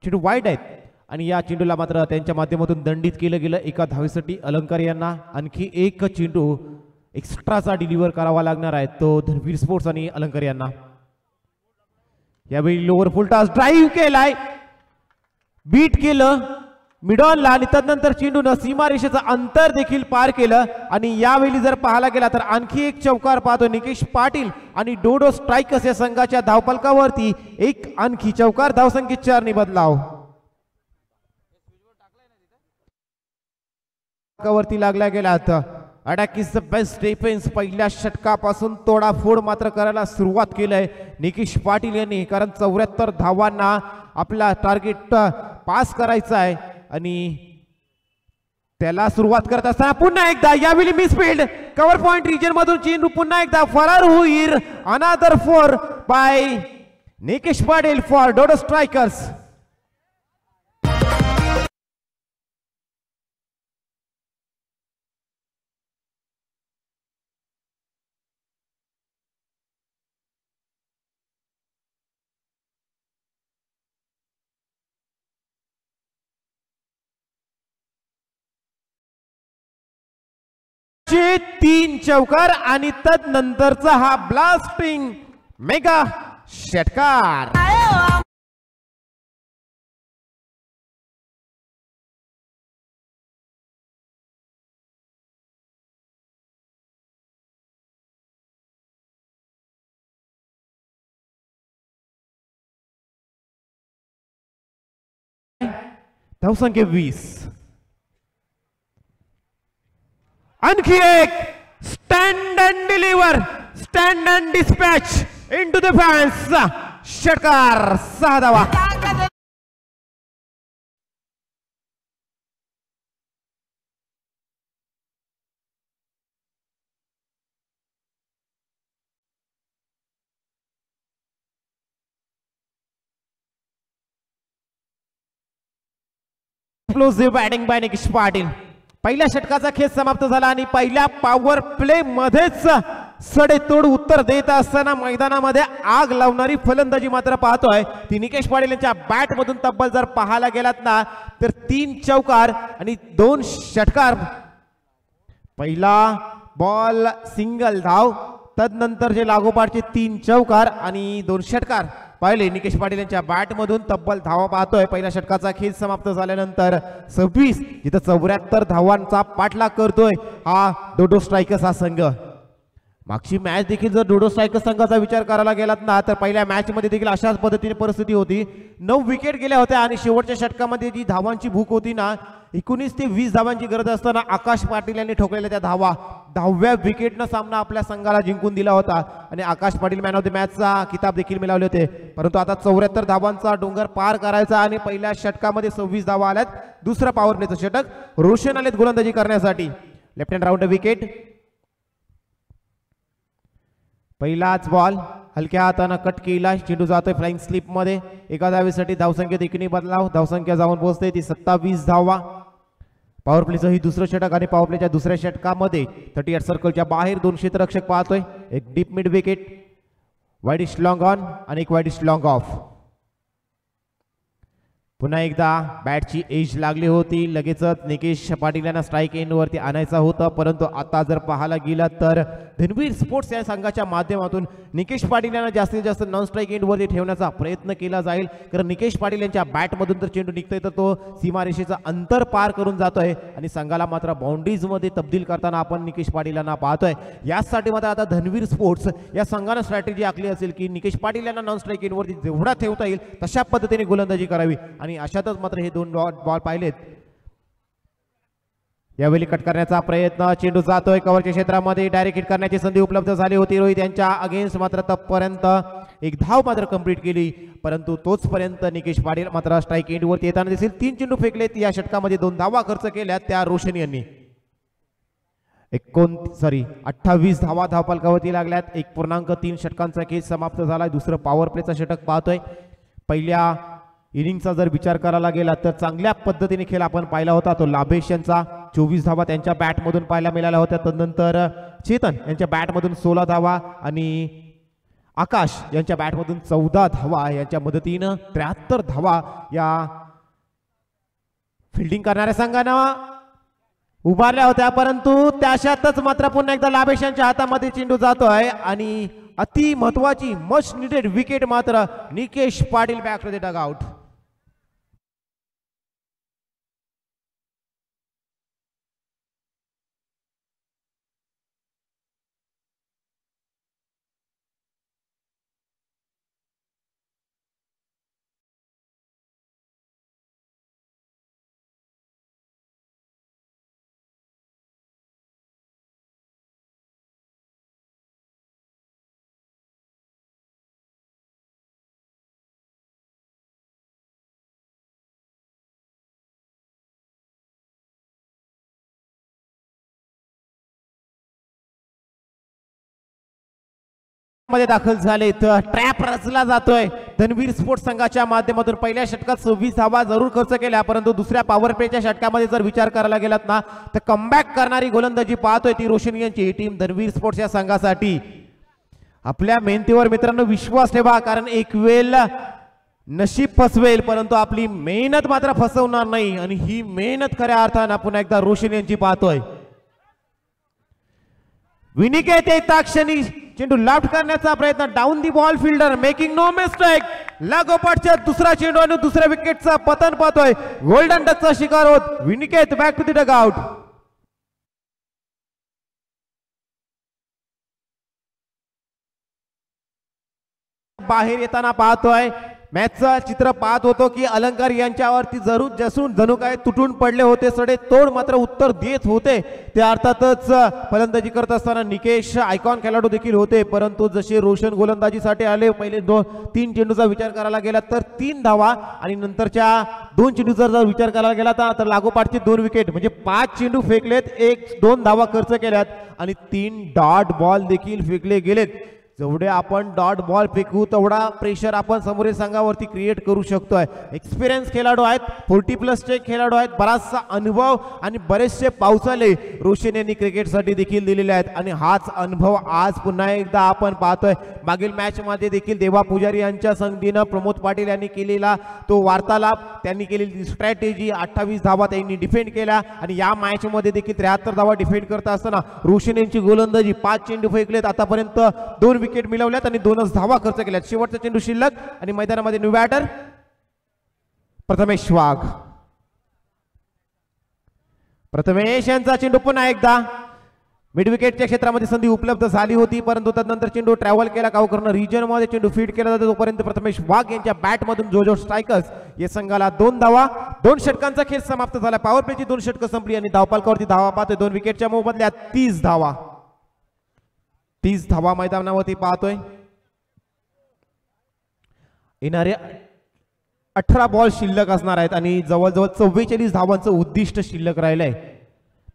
चेंडू वाईड आहेत. आणि या चेंडूला मात्र त्यांच्या माध्यमातून दंडित केलं गेलं. एका धावेसाठी अलंकार यांना आणखी एक चेंडू एक्स्ट्राचा डिलिव्हर करावा लागणार आहे तो धनवीर स्पोर्ट्स आणि अलंकार यांना. यावेळी लोअर फुल टॉस ड्राईव्ह केलाय, बीट केलं मिडॉनला आणि तदनंतर चेंडूनं सीमारेषेचं अंतर देखील पार केलं. आणि यावेळी जर पाहायला गेला तर आणखी एक चौकार पाहतो निकेश पाटील आणि डोडो स्ट्रायकर्स या संघाच्या धावफलकावरती एक आणखी चौकार. धावसंख्येत 4 ने बदलाव. वरती लागल्या गेल्यात. Attack is the best defence. पहिल्या षटकापासून तोडाफोड मात्र करायला सुरुवात केलंय निकेश पाटील यांनी, कारण 74 धावांना आपला टार्गेट पास करायचा आहे आणि त्याला सुरुवात करत असताना पुन्हा एकदा यावेळी मिसफील्ड कव्हर पॉइंट रिजन मधून चेंडू पुन्हा एकदा फरार होईल. Another four by Nikesh Patil for Dodo Strikers. तीन चौकार आणि तदनंतरचा हा ब्लास्टिंग मेगा षटकार. धावसंख्या 20. आणखी एक stand and deliver, stand and dispatch into the fans. षटकार 6 धावा. Explosive batting by Nikesh Patil. पहिल्या षटकाचा खेळ समाप्त झाला आणि पहिल्या पॉवर प्ले मध्येच सडेतोड उत्तर देत असताना मैदानामध्ये आग लावणारी फलंदाजी मात्र पाहतोय ती निकेश पाटील यांच्या बॅट मधून. तब्बल जर पाहायला गेलात ना तर 3 चौकार आणि 2 षटकार. पहिला बॉल सिंगल धाव, तदनंतर जे लागोपाठचे 3 चौकार आणि 2 षटकार पाहिले निकेश पाटील यांच्या बॅट मधून. तब्बल धावा पाहतोय. पहिल्या षटकाचा खेळ समाप्त झाल्यानंतर 26 जिथं 74 धावांचा पाठलाग करतोय हा डोडो स्ट्रायकर्स हा संघ. मागची मॅच देखील जर डोडो स्ट्रायकर्स संघाचा विचार करायला गेलात ना तर पहिल्या मॅच मध्ये देखील अशाच पद्धतीने परिस्थिती होती. 9 विकेट गेल्या होत्या आणि शेवटच्या षटकामध्ये जी धावांची भूक होती ना 19 ते 20 धावांची गरज असताना आकाश पाटील यांनी ठोकलेल्या त्या धावा 10व्या विकेटनं सामना आपल्या संघाला जिंकून दिला होता आणि आकाश पाटील मॅन ऑफ द मॅचचा किताब देखील मिळवले होते. परंतु आता 74 धावांचा डोंगर पार करायचा आणि पहिल्या षटकामध्ये 26 धावा आल्यात. दुसरा पॉवर प्लेचं षटक. रोशन आलेत गोलंदाजी करण्यासाठी. Left hand round wicket. पहिलाच बॉल हलक्या हाताने कट केला. चेंडू जातोय फ्लाइंग स्लिप मध्ये. एका धावेसाठी धावसंख्येत एकने बदलाव. धावसंख्या जाऊन पोहोचते ती 27 धावा. पॉवर प्लेचं ही दुसरं षटक आणि पॉवर प्लेच्या दुसऱ्या षटकामध्ये 38 सर्कलच्या बाहेर 2 क्षेत्ररक्षक पाहतोय. एक deep mid wicket, widish long on आणि एक वाईडिश लॉंग ऑफ. पुन्हा एकदा बॅटची एज लागली होती. लगेचच निकेश पाटील यांना स्ट्राईक एंड वरती आणायचा होता. परंतु आता जर पाहायला गेला तर धनवीर स्पोर्ट्स या संघाच्या माध्यमातून निकेश पाटील यांना जास्तीत जास्त नॉन स्ट्राईक एंड वरती ठेवण्याचा प्रयत्न केला जाईल. कारण निकेश पाटील यांच्या बॅटमधून तर चेंडू निघतोय तर तो सीमारेषेचा अंतर पार करून जातोय आणि संघाला मात्र बाउंड्रीज मध्ये तब्दील करताना आपण निकेश पाटील यांना पाहतोय. यासाठी मात्र आता धनवीर स्पोर्ट्स या संघानं स्ट्रॅटेजी आखली असेल की निकेश पाटील यांना नॉन स्ट्राईक एंड वरती जेवढा ठेवता येईल तशा पद्धतीने गोलंदाजी करावी आणि अशातच मात्र हे 2 बॉल पाहिलेत. यावेळी कट करण्याचा प्रयत्न. चेंडू जातोय कव्हरच्या क्षेत्रामध्ये. डायरेक्ट हिट करण्याची संधी उपलब्ध झाली होती रोहित यांच्या अगेन्स्ट. मात्र तोपर्यंत एक धाव मात्र कंप्लीट केली. परंतु तोचपर्यंत निकेश पाटील मात्र स्ट्राईक एंड वरती येताना दिसेल. 3 चेंडू फेकलेत. या षटकामध्ये 2 धावा खर्च केल्या त्या रोशन यांनी. 28 धावा धावफलकावरती लागल्यात. 1.3 षटकांचा खेळ समाप्त झाला. दुसरं पॉवर प्लेचा षटक पाहतोय. पहिल्या इनिंगचा जर विचार करायला गेला तर चांगल्या पद्धतीने खेळ आपण पाहिला होता तो लाभेश यांचा. 24 धावा त्यांच्या बॅटमधून पाहायला मिळाल्या होत्या. तदनंतर चेतन यांच्या बॅटमधून 16 धावा आणि आकाश यांच्या बॅटमधून 14 धावा. यांच्या मदतीनं 73 धावा या फिल्डिंग करणाऱ्या संघानं उभारल्या होत्या. परंतु त्याशातच मात्र पुन्हा एकदा लाभेश यांच्या हातामध्ये चेंडू जातोय आणि अति महत्वाची मस्ट निडेड विकेट मात्र Nikesh Patil back to the dugout. मध्ये दाखल झाले तर ट्रॅप रचला जातोय धनवीर स्पोर्ट्स संघाच्या माध्यमातून. पहिल्या षटकात 26 धावा जरूर खर्च केल्या, परंतु दुसऱ्या पॉवर प्लेच्या षटकामध्ये जर विचार करायला गेलात ना तर कमबॅक करणारी गोलंदाजी पाहतोय ती रोशन यांची टीम धनवीर स्पोर्ट्स या संघासाठी. आपल्या मेहनतीवर मित्रांनो विश्वास ठेवा, कारण एक वेळ नशीब फसवेल परंतु आपली मेहनत मात्र फसवणार नाही आणि ही मेहनत खऱ्या अर्थानं पुन्हा एकदा रोशन यांची पाहतोय. विनिकेत येता क्षणी चेंडू लाफ्ट करण्याचा प्रयत्न, down the ball fielder making no mistake. लागोपाठच्या दुसरा चेंडू आणि दुसऱ्या विकेटचा पतन पाहतोय. गोल्डन डकचा शिकार होत विनिकेत बॅक टू द डगआउट. बाहेर येताना पाहतोय. मॅचचं चित्र पाहत होतो की अलंकार यांच्यावरती जणू काय तुटून पडले होते, सडे तोड मात्र उत्तर देत होते. ते अर्थातच फलंदाजी करत असताना निकेश आयकॉन खेळाडू देखील होते, परंतु जसे रोशन गोलंदाजीसाठी आले पहिले 3 चेंडूचा विचार करायला गेला तर 3 धावा आणि नंतरच्या 2 चेंडूचा जर विचार करायला गेला तर लागोपाठचे 2 विकेट म्हणजे 5 चेंडू फेकलेत, 1-2 धावा खर्च केल्यात आणि 3 डॉट बॉल देखील फेकले गेलेत. जेवढे आपण डॉट बॉल फेकू तेवढा प्रेशर आपण समोरील संघावरती क्रिएट करू शकतोय. एक्सपिरियन्स खेळाडू आहेत, 40+ खेळाडू आहेत, बराचसा अनुभव आणि बरेचसे पावसाले रोशन यांनी क्रिकेटसाठी देखील दिलेले आहेत आणि हाच अनुभव आज पुन्हा एकदा आपण पाहतोय. मागील मॅच मध्ये देखील देवा पुजारी यांच्या संगतीनं प्रमोद पाटील यांनी केलेला तो वार्तालाप, त्यांनी केलेली स्ट्रॅटेजी, 28 धावा त्यांनी डिफेंड केल्या आणि या मॅच मध्ये देखील 73 धावा डिफेंड करत असताना रोशन यांची गोलंदाजी 5 चेंडू फेकलेत, आतापर्यंत 2 विकेट मिळवल्यात आणि 2च धावा खर्च केल्यात. शेवटचा चेंडू शिल्लक आणि मैदानामध्ये न्यू बॅटर प्रथमेश वाघ. प्रथमेश यांचा चेंडू पुन्हा एकदा मिड विकेटच्या क्षेत्रामध्ये संधी उपलब्ध झाली होती, परंतु त्यानंतर चेंडू ट्रॅव्हल केला गावकरण रिजन मध्ये चेंडू फीड केला जातो. तोपर्यंत प्रथमेश वाघ यांच्या बॅट मधून जोजो स्ट्रायकर्स या संघाला 2 धावा, 2 षटकांचा खेळ समाप्त झाला. पॉवर प्लेची 2 षटकं संपली आणि धावपालकावरती धावा पाहतोय 2 विकेटच्या मोबदल्यात 30 धावा. 30 धावा मैदानावरती पाहतोय. येणारे 18 बॉल शिल्लक असणार आहेत आणि जवळजवळ 44 धावांचं उद्दिष्ट शिल्लक राहिलंय.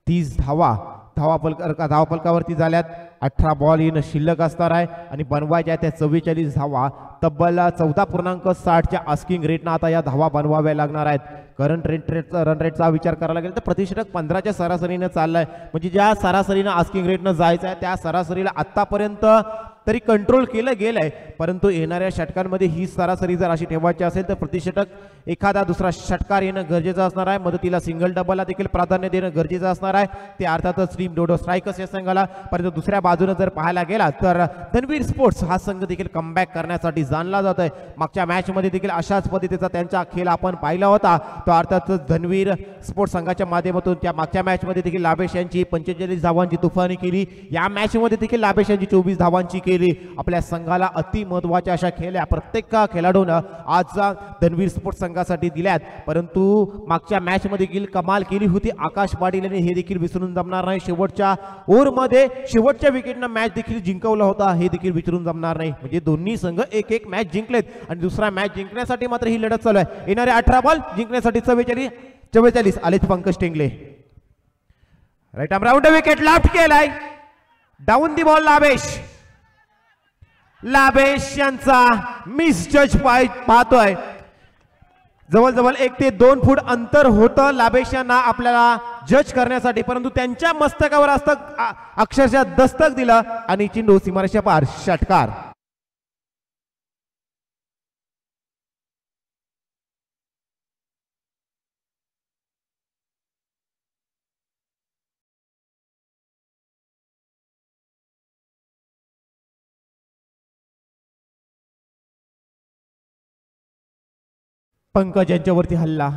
30 धावा धावपलकावरती झाल्यात, 18 बॉल येणं शिल्लक असणार आहे आणि बनवायच्या त्या 44 धावा तब्बल 14.60च्या आस्किंग रेटनं आता या धावा बनवाव्या लागणार आहेत. करंट रन रेटचा विचार करायला गेला तर प्रतिषटक 15च्या सरासरीनं चाललाय, म्हणजे ज्या सरासरीनं आस्किंग रेटनं जायचं आहे त्या सरासरीला आतापर्यंत तरी कंट्रोल केलं गेलंय, परंतु येणाऱ्या षटकांमध्ये ही सरासरी जर अशी ठेवायची असेल तर प्रतिषटक एखादा दुसरा षटकार येणं गरजेचं असणार आहे. मदतीला सिंगल डबलला देखील प्राधान्य देणं गरजेचं असणार आहे. ते अर्थातच टीम डोडो स्ट्रायकर्स या संघाला, परंतु दुसऱ्या बाजूने जर पाहायला गेला तर धनवीर स्पोर्ट्स हा संघ देखील कमबॅक करण्यासाठी जाणला जात आहे. मागच्या मॅच मध्ये देखील अशाच पद्धतीचा त्यांचा खेळ आपण पाहिला होता. तो अर्थातच धनवीर स्पोर्ट्स संघाच्या माध्यमातून त्या मागच्या मॅच मध्ये देखील लाभेश यांची 45 धावांची तुफानी केली, या मॅच मध्ये देखील लाभेश यांची 24 धावांची केली. आपल्या संघाला अति महत्वाच्या अशा खेळल्या प्रत्येक खेळाडूनं आज धनवीर स्पोर्ट्स संघासाठी दिल्यात, परंतु मागच्या मॅच मध्ये देखील कमाल केली होती आकाश पाटील यांनी, हे देखील विसरून जमणार नाही. शेवटच्या ओव्हरमध्ये शेवटच्या विकेटनं मॅच देखील जिंकवला होता, हे देखील विसरून जमणार नाही. म्हणजे दोन्ही संघ एक एक मॅच जिंकलेत आणि दुसरा मॅच जिंकण्यासाठी मात्र ही लढत चालू आहे. येणारे 18 बॉल जिंकण्यासाठी 44 आलेच Pankaj Tengale. Right arm round wicket loft केलाय, डाऊन दी बॉल लाभेश यांचा मिस जज पाहतोय. जवळजवळ 1 ते 2 फूट अंतर होतं लाभेश यांना आपल्याला जज करण्यासाठी, परंतु त्यांच्या मस्तकावर अक्षरशः दस्तक दिलं आणि चेंडू सीमारेषेच्या पार षटकार. पंकज यांच्यावरती हल्ला.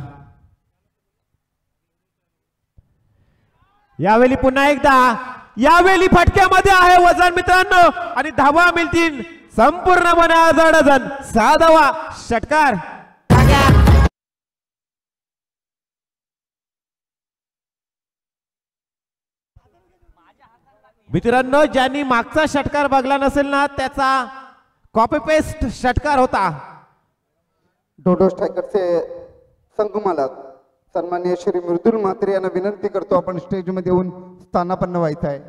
यावेळी पुन्हा एकदा, यावेळी फटक्यामध्ये आहे वजन मित्रांनो आणि धावा मिळतील संपूर्णपणे डझन. 6 धावा षटकार. मित्रांनो ज्यांनी मागचा षटकार बघला नसेल ना त्याचा कॉपी पेस्ट षटकार होता. डोडो स्ट्रायकरचे संघमालक सन्माननीय श्री मृदुल म्हात्रे यांना विनंती करतो आपण स्टेज मध्ये येऊन स्थानापन्न व्हायचं आहे.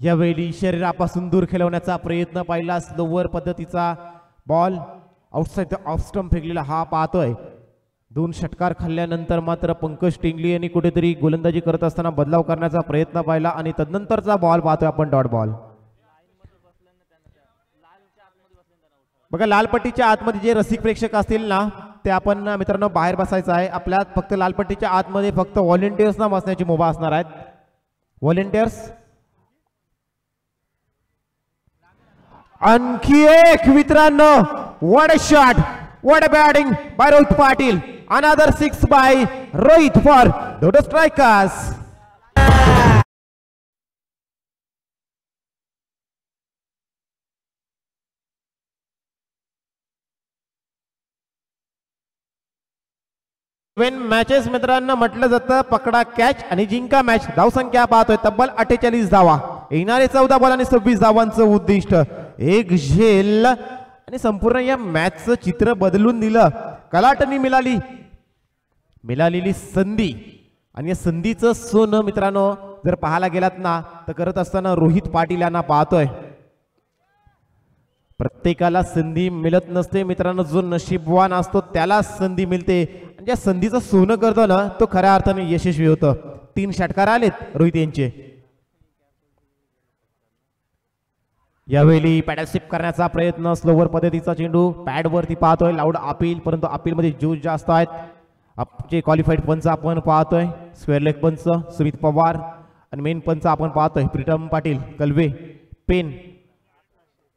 यावेळी शरीरापासून दूर खेळवण्याचा प्रयत्न पाहिला. स्लोवर पद्धतीचा बॉल आउटसाइड ऑफ स्टंप फेकलेला हा पाहतोय. 2 षटकार खाल्ल्यानंतर मात्र पंकज टिंगली यांनी कुठेतरी गोलंदाजी करत असताना बदलाव करण्याचा प्रयत्न पाहिला आणि तदनंतरचा बॉल पाहतोय आपण डॉट बॉल. बघा लालपट्टीच्या आतमध्ये जे रसिक प्रेक्षक असतील ना ते आपण मित्रांनो बाहेर बसायचं आहे. आपल्यात फक्त लालपट्टीच्या आतमध्ये फक्त व्हॉलेंटियर्सना बसण्याची मुभा असणार आहेत. व्हॉलेंटियर्स आणखी एक मित्रांनो what a shot, what a batting by Rohit Patil. Another 6 by Rohit for Dodo Strikers. Matches मित्रांनो म्हटलं जातं पकडा कॅच आणि जिंका मॅच. धावसंख्या पाहतोय तब्बल 48 धावा. येणारे 14 बॉल आणि 26 धावांचं उद्दिष्ट. एक झेल आणि संपूर्ण या मॅचचं चित्र बदलून दिलं. कलाटणी मिळालेली संधी आणि या संधीचं सोनं मित्रांनो जर पाहायला गेलात ना तर करत असताना रोहित पाटील यांना पाहतोय. प्रत्येकाला संधी मिळत नसते मित्रांनो. जो नशीबवान असतो त्याला संधी मिळते. ज्या संधीचं सोनं करतो ना तो खऱ्या अर्थाने यशस्वी होतं. 3 षटकार आलेत रोहित यांचे. यावेळी पॅडल स्लिप करण्याचा प्रयत्न. स्लोवर पद्धतीचा चेंडू पॅड वरती पाहतोय. लाऊड अपील, परंतु अपील मध्ये जोश जास्त आहेत. आपचे क्वालिफाईड पंच आपण पाहतोय स्क्वेअर लेग पंच सुमित पवार आणि मेन पंच आपण पाहतोय प्रीतम पाटील कलवे पेन.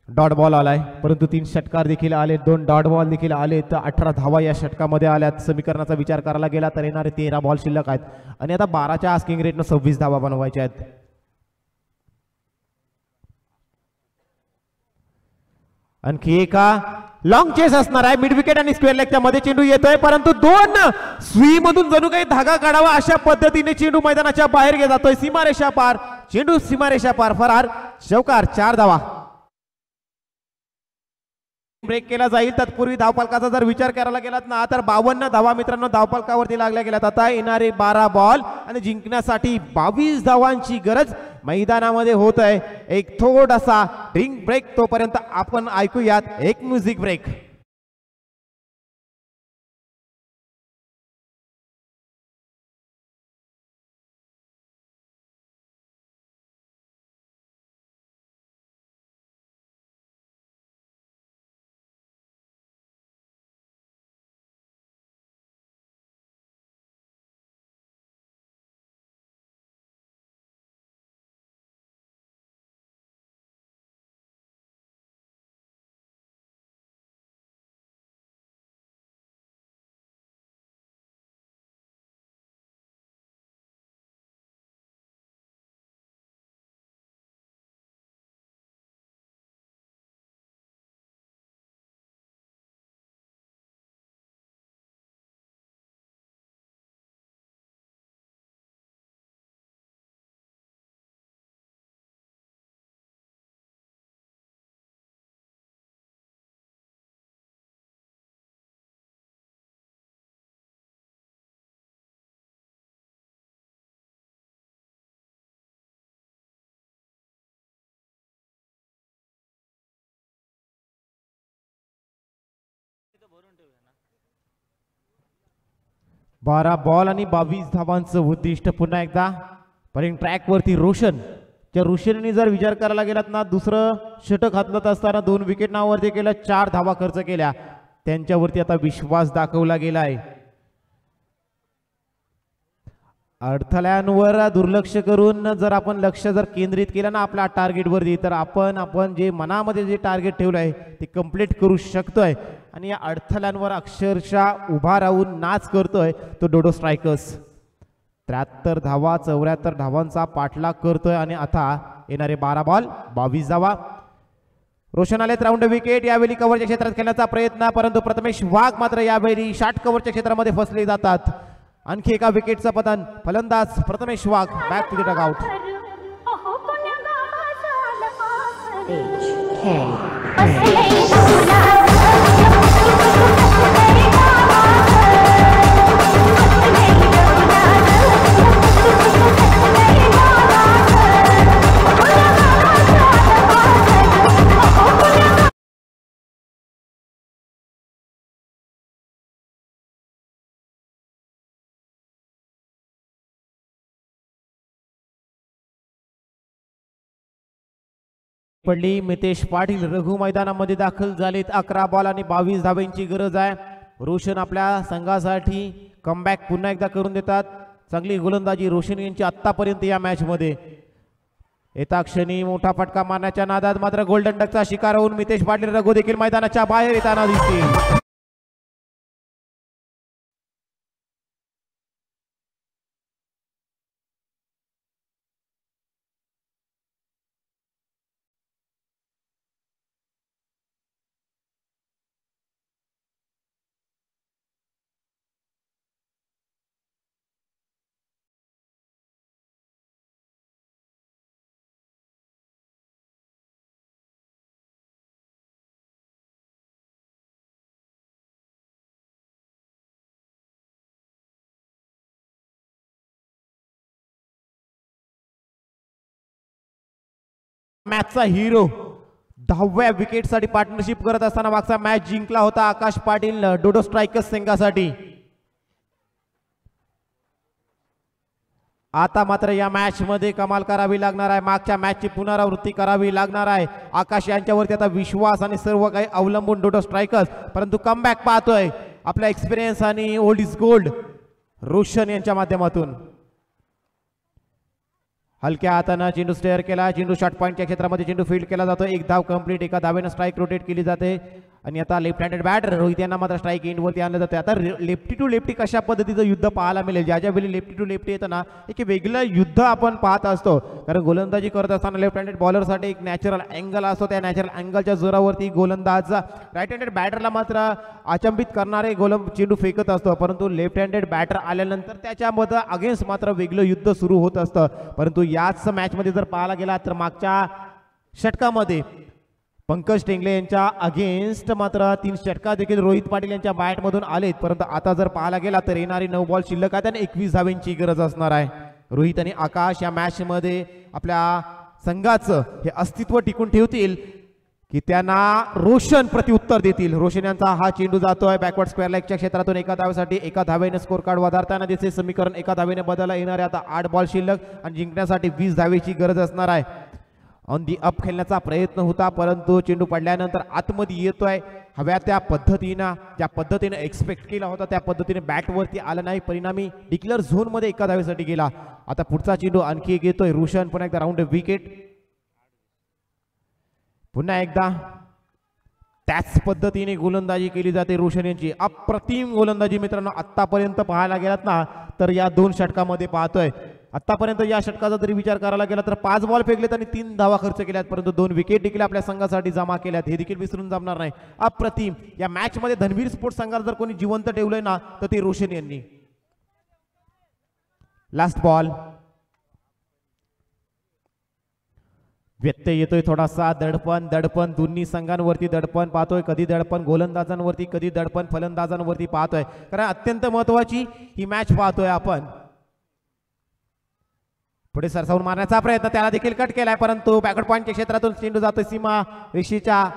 डॉट बॉल आलाय परंतु 3 षटकार देखील आले. 2 डॉट बॉल देखील आले. तर 18 धावा या षटकामध्ये आल्यात. समीकरणाचा विचार करायला गेला तर येणारे 13 बॉल शिल्लक आहेत आणि आता 12च्या आस्किंग रेटनं 26 धावा बनवायच्या आहेत. आणखी एका लॉंग चेस असणार आहे. मिड विकेट आणि स्क्वेअर लेगच्या मध्ये चेंडू येतोय परंतु 2 स्वी मधून जणू काही धागा काढावा अशा पद्धतीने चेंडू मैदानाच्या बाहेर गेला जातोय. सीमारेषा पार चेंडू, सीमारेषा पार फरार. चौकार 4 धावा. ब्रेक केला जाईल. तत्पूर्वी धावफलकाचा जर विचार करायला गेलात ना तर 52 धावा मित्रांनो धावफलकावरती लागल्या गेल्यात. आता येणारे 12 बॉल आणि जिंकण्यासाठी 22 धावांची गरज मैदानामध्ये होत आहे. एक थोडासा ड्रिंक ब्रेक तोपर्यंत आपण ऐकूयात एक म्युझिक ब्रेक. बारा बॉल आणि 22 धावांचं उद्दिष्ट. पुन्हा एकदा बॉलिंग ट्रॅक वरती रोशन. त्या रोशनने जर विचार करायला गेलात ना दुसरं षटक हातलत असताना 2 विकेट नावावरती केलं. 4 धावा खर्च केल्या. त्यांच्यावरती आता विश्वास दाखवला गेलाय. अडथळ्यांवर दुर्लक्ष करून जर आपण लक्ष जर केंद्रित केलं ना आपल्या टार्गेटवरती तर आपण जे मनामध्ये जे टार्गेट ठेवलं आहे ते कंप्लीट करू शकतोय. आणि या अडथळ्यांवर अक्षरशः उभा राहून नाच करतोय तो डोडो स्ट्रायकर्स. 73 धावा 74 धावांचा पाठलाग करतोय आणि आता येणारे 12 बॉल 22 धावा. रोशन आलेत राऊंड विकेट. यावेळी कव्हरच्या क्षेत्रात खेळण्याचा प्रयत्न परंतु प्रथमेश वाघ मात्र यावेळी शॉर्ट कव्हरच्या क्षेत्रामध्ये फसले जातात. आणखी एका विकेटचं पतन. फलंदाज प्रथमेश वाघ बॅक टू द डगआउट. पडली. मितेश पाटील रघु मैदानामध्ये दाखल झालेत. 11 बॉल आणि 22 धाब्यांची गरज आहे. रोशन आपल्या संघासाठी कमबॅक पुन्हा एकदा करून देतात. चांगली गोलंदाजी रोशन यांची आतापर्यंत या मॅच मध्ये. येता क्षणी मोठा फटका मारण्याच्या नादात मात्र गोल्डन डकचा शिकार होऊन मितेश पाटील रघु देखील मैदानाच्या बाहेर येताना दिसतील. मॅचचा हिरो 10व्या विकेटसाठी पार्टनरशिप करत असताना मागचा मॅच जिंकला होता आकाश पाटील डोडो स्ट्रायकर्स संघासाठी. आता मात्र या मॅच मध्ये कमाल करावी लागणार आहे. मागच्या मॅचची पुनरावृत्ती करावी लागणार आहे. आकाश यांच्यावरती आता विश्वास आणि सर्व काही अवलंबून डोडो स्ट्रायकर्स, परंतु कमबॅक पाहतोय आपला एक्सपिरियन्स आणि ओल्ड इज गोल्ड रोशन यांच्या माध्यमातून. हलक्या हाताने चेंडू स्टेअर केला. चेंडू शॉर्ट पॉईंटच्या क्षेत्रामध्ये चेंडू फील्ड केला जातो. एक धाव कंप्लीट. एका धावेने स्ट्राईक रोटेट केली जाते आणि आता लेफ्ट हँडेड बॅटर रोहित यांना मात्र स्ट्राईक एंडवरती आणलं जाते. आता लेफ्टी टू लेफ्टी कशा पद्धतीचं युद्ध पाहायला मिळेल. ज्या वेळी लेफ्टी टू लेफ्टी येतं ना एक वेगळं युद्ध आपण पाहत असतो. कारण गोलंदाजी करत असताना लेफ्ट हँडेड बॉलरसाठी एक नॅचरल अँगल असतो. त्या नॅचरल अँगलच्या जोरावरती गोलंदाज राईट हँडेड बॅटरला मात्र अचंबित करणारे चेंडू फेकत असतो. परंतु लेफ्ट हँडेड बॅटर आल्यानंतर त्याच्यामध्ये अगेन्स्ट मात्र वेगळं युद्ध सुरू होत असतं. परंतु याच मॅचमध्ये जर पाहायला गेला तर मागच्या षटकामध्ये पंकज टेंगले यांच्या अगेन्स्ट मात्र 3 षटका देखील रोहित पाटील यांच्या बॅटमधून आलेत. परंतु आता जर पाहायला गेला तर येणारी 9 बॉल शिल्लक आहे आणि 21 धावेंची गरज असणार आहे. रोहित आणि आकाश या मॅच मध्ये आपल्या संघाचं हे अस्तित्व टिकून ठेवतील की त्यांना रोशन प्रत्युत्तर देतील. रोशन यांचा हा चेंडू जातोय बॅकवर्ड स्क्वेअर लेगच्या क्षेत्रातून. एका धावेसाठी एका धावेने स्कोर कार्ड वधारताना दिसते. समीकरण एका धावेने बदलला येणार आहे. आता 8 बॉल शिल्लक आणि जिंकण्यासाठी 20 धावेची गरज असणार आहे. ऑन दी अप खेळण्याचा प्रयत्न होता परंतु चेंडू पडल्यानंतर आतमध्ये येतोय. हव्या त्या पद्धतीनं ज्या पद्धतीने एक्सपेक्ट केला होता त्या पद्धतीने बॅटवरती आला नाही. परिणामी डिक्लेअर झोन मध्ये एका धावेसाठी गेला. आता पुढचा चेंडू आणखी एक येतोय. रोशन पुन्हा एकदा राऊंड विकेट. पुन्हा एकदा त्याच पद्धतीने गोलंदाजी केली जाते रोशन यांची. अप्रतिम गोलंदाजी मित्रांनो आतापर्यंत पाहायला गेलात ना तर या 2 षटकामध्ये पाहतोय. आतापर्यंत या षटकाचा जरी विचार करायला गेला तर 5 बॉल फेकलेत आणि 3 धावा खर्च केल्यात. परंतु 2 विकेट देखील आपल्या संघासाठी जमा केल्यात. हे देखील विसरून जमणार नाही. अप्रतिम. या मॅच मध्ये धनवीर स्पोर्ट्स संघाला जर कोणी जिवंत ठेवलंय ना तर ते रोशन यांनी. Last ball. व्यत्यय येतोय थोडासा. दडपण दोन्ही संघांवरती दडपण पाहतोय. कधी दडपण गोलंदाजांवरती कधी दडपण फलंदाजांवरती पाहतोय. कारण अत्यंत महत्वाची ही मॅच पाहतोय आपण. पुढे सरसावून मारण्याचा प्रयत्न त्याला देखील कट केलाय परंतु बॅकवर्ड पॉईंटच्या क्षेत्रातून चेंडू जातोय सीमा रेषेच्या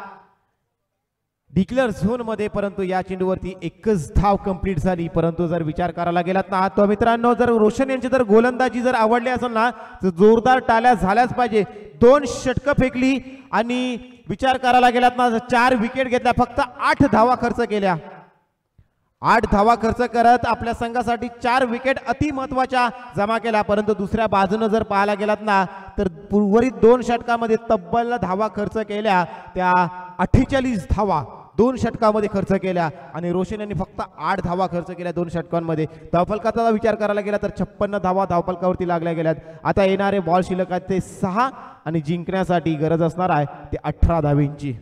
डिक्लेअर झोन मध्ये. परंतु या चेंडूवरती एकच धाव कंप्लीट झाली. परंतु जर विचार करायला गेलात ना तर मित्रांनो जर रोशन यांची जर गोलंदाजी जर आवडली असेल ना तर जोरदार टाळ्या झाल्याच पाहिजे. 2 षटकं फेकली आणि विचार करायला गेलात ना 4 विकेट घेतल्या. फक्त 8 धावा खर्च केल्या. 8 धावा खर्च करत आपल्या संघासाठी 4 विकेट अति महत्वाच्या जमा केल्या. परंतु दुसऱ्या बाजूने जर पाहायला गेलात ना तर उर्वरित 2 षटकामध्ये तब्बल धावा खर्च केल्या. त्या 48 धावा 2 षटकामध्ये खर्च केल्या आणि रोशन यांनी फक्त 8 धावा खर्च केल्या 2 षटकांमध्ये. धावफलकाचा विचार करायला गेला तर 56 धावा धावफलकावरती लागल्या गेल्यात. आता येणारे बॉल शिल्लक आहेत ते 6 आणि जिंकण्यासाठी गरज असणार आहे ते 18 धावेंची.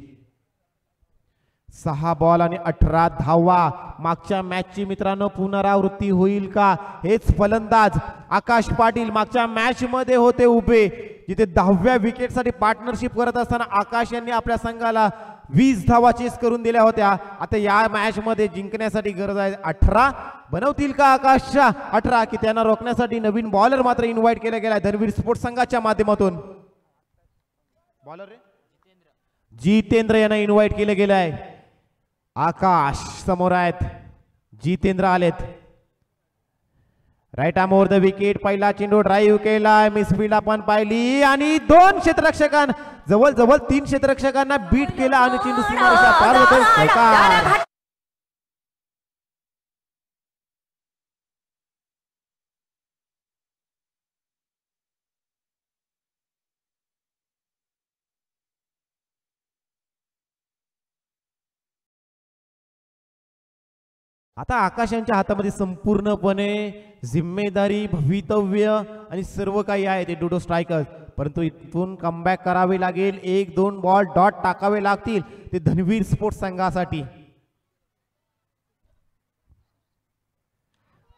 6 बॉल आणि 18 धावा. मागच्या मॅचची मित्रांनो पुनरावृत्ती होईल का? हेच फलंदाज आकाश पाटील मागच्या मॅच मध्ये होते उभे जिथे 10व्या विकेटसाठी पार्टनरशिप करत असताना आकाश यांनी आपल्या संघाला 20 धावा चेस करून दिल्या होत्या. आता या मॅच मध्ये जिंकण्यासाठी गरज आहे 18. बनवतील का आकाशच्या 18 की त्यांना रोखण्यासाठी नवीन बॉलर मात्र इन्व्हाइट केला गेला धनवीर स्पोर्ट्स संघाच्या माध्यमातून. बॉलर जितेंद्र यांना इन्व्हाइट केलं गेलं आहे. आकाश समोर आहेत. जितेंद्र आलेत. Right arm over the wicket. पहिला चेंडू ड्राईव्ह केलाय, मिसफील्ड आपण पाहिली आणि दोन क्षेत्ररक्षकांना जवळ जवळ 3 क्षेत्ररक्षकांना बीट केला आणि चेंडू सीमारेषा पार होतोय. आता आकाश यांच्या हातामध्ये संपूर्णपणे जिम्मेदारी, भवितव्य आणि सर्व काही आहे ते डुडो स्ट्रायकर्स. परंतु इथून कमबॅक करावे लागेल. 1-2 बॉल डॉट टाकावे लागतील ते धनवीर स्पोर्ट्स संघासाठी.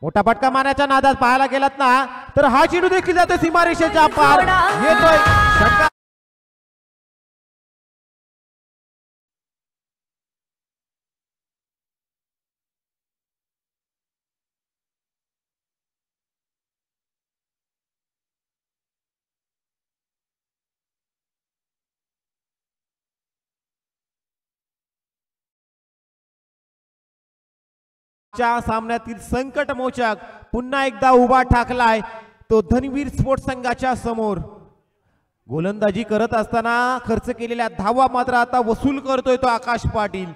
मोठा फटका मारण्याच्या नादात पाहायला गेलात ना तर हा चेंडू देखील जातो सीमारेषेच्या पार. येतोय षटकार. सामन्यातील संकट मोचक पुन्हा एकदा उभा ठाकलाय तो धनवीर स्पोर्ट्स संघाच्या समोर. गोलंदाजी करत असताना खर्च केलेल्या धावा मात्र आता वसूल करतोय तो आकाश पाटील.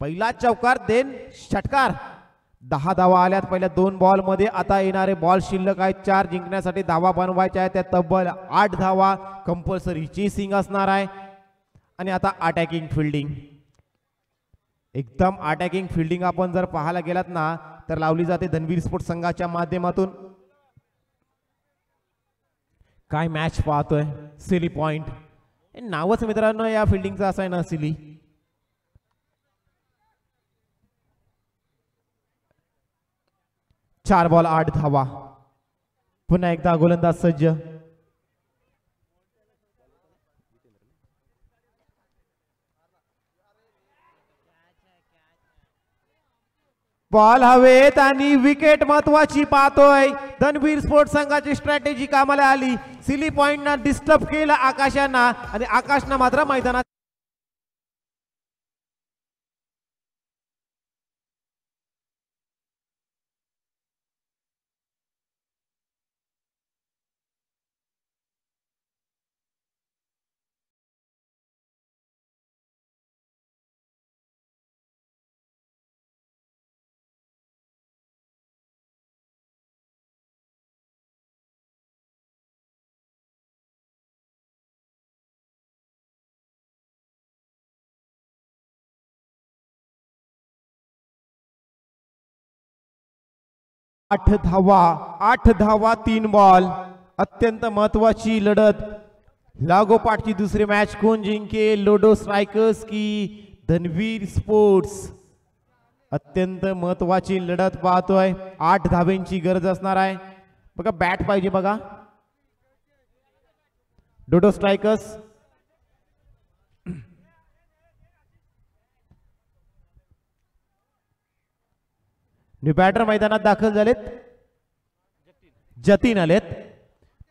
पहिला चौकार देन षटकार. 10 धावा आल्यात पहिल्या 2 बॉल मध्ये. आता येणारे बॉल शिल्लक आहेत 4 जिंकण्यासाठी धावा बनवायच्या आहेत. त्या तब्बल 8 धावा कंपल्सरी चेसिंग असणार आहे. आणि आता अटॅकिंग फिल्डिंग, एकदम अटॅकिंग फिल्डिंग आपण जर पाहायला गेलात ना तर लावली जाते धनवीर स्पोर्ट्स संघाच्या माध्यमातून. काय मॅच पाहतोय. सिली पॉइंट नावच मित्रांनो या फिल्डिंगचं असं आहे ना, सिली. चार बॉल 8 धावा. पुन्हा एकदा गोलंदाज सज्ज. बॉल हवेत आणि विकेट महत्वाची पाहतोय. धनवीर स्पोर्ट्स संघाची स्ट्रॅटेजी कामाला आली. सिली पॉइंटना डिस्टर्ब केलं आकाशांना आणि आकाशना मात्र मैदानात आठ धावा 3 बॉल. अत्यंत महत्वाची लढत. लागोपाठची दुसरी मॅच कोण जिंकेल, लोडो स्ट्रायकर्स की धनवीर स्पोर्ट्स. अत्यंत महत्वाची लढत पाहतोय. 8 धाब्यांची गरज असणार आहे. बघा बॅट पाहिजे बघा डोडो स्ट्रायकर्स. न्यू बॅटर मैदानात दाखल झालेत. जतीन आलेत.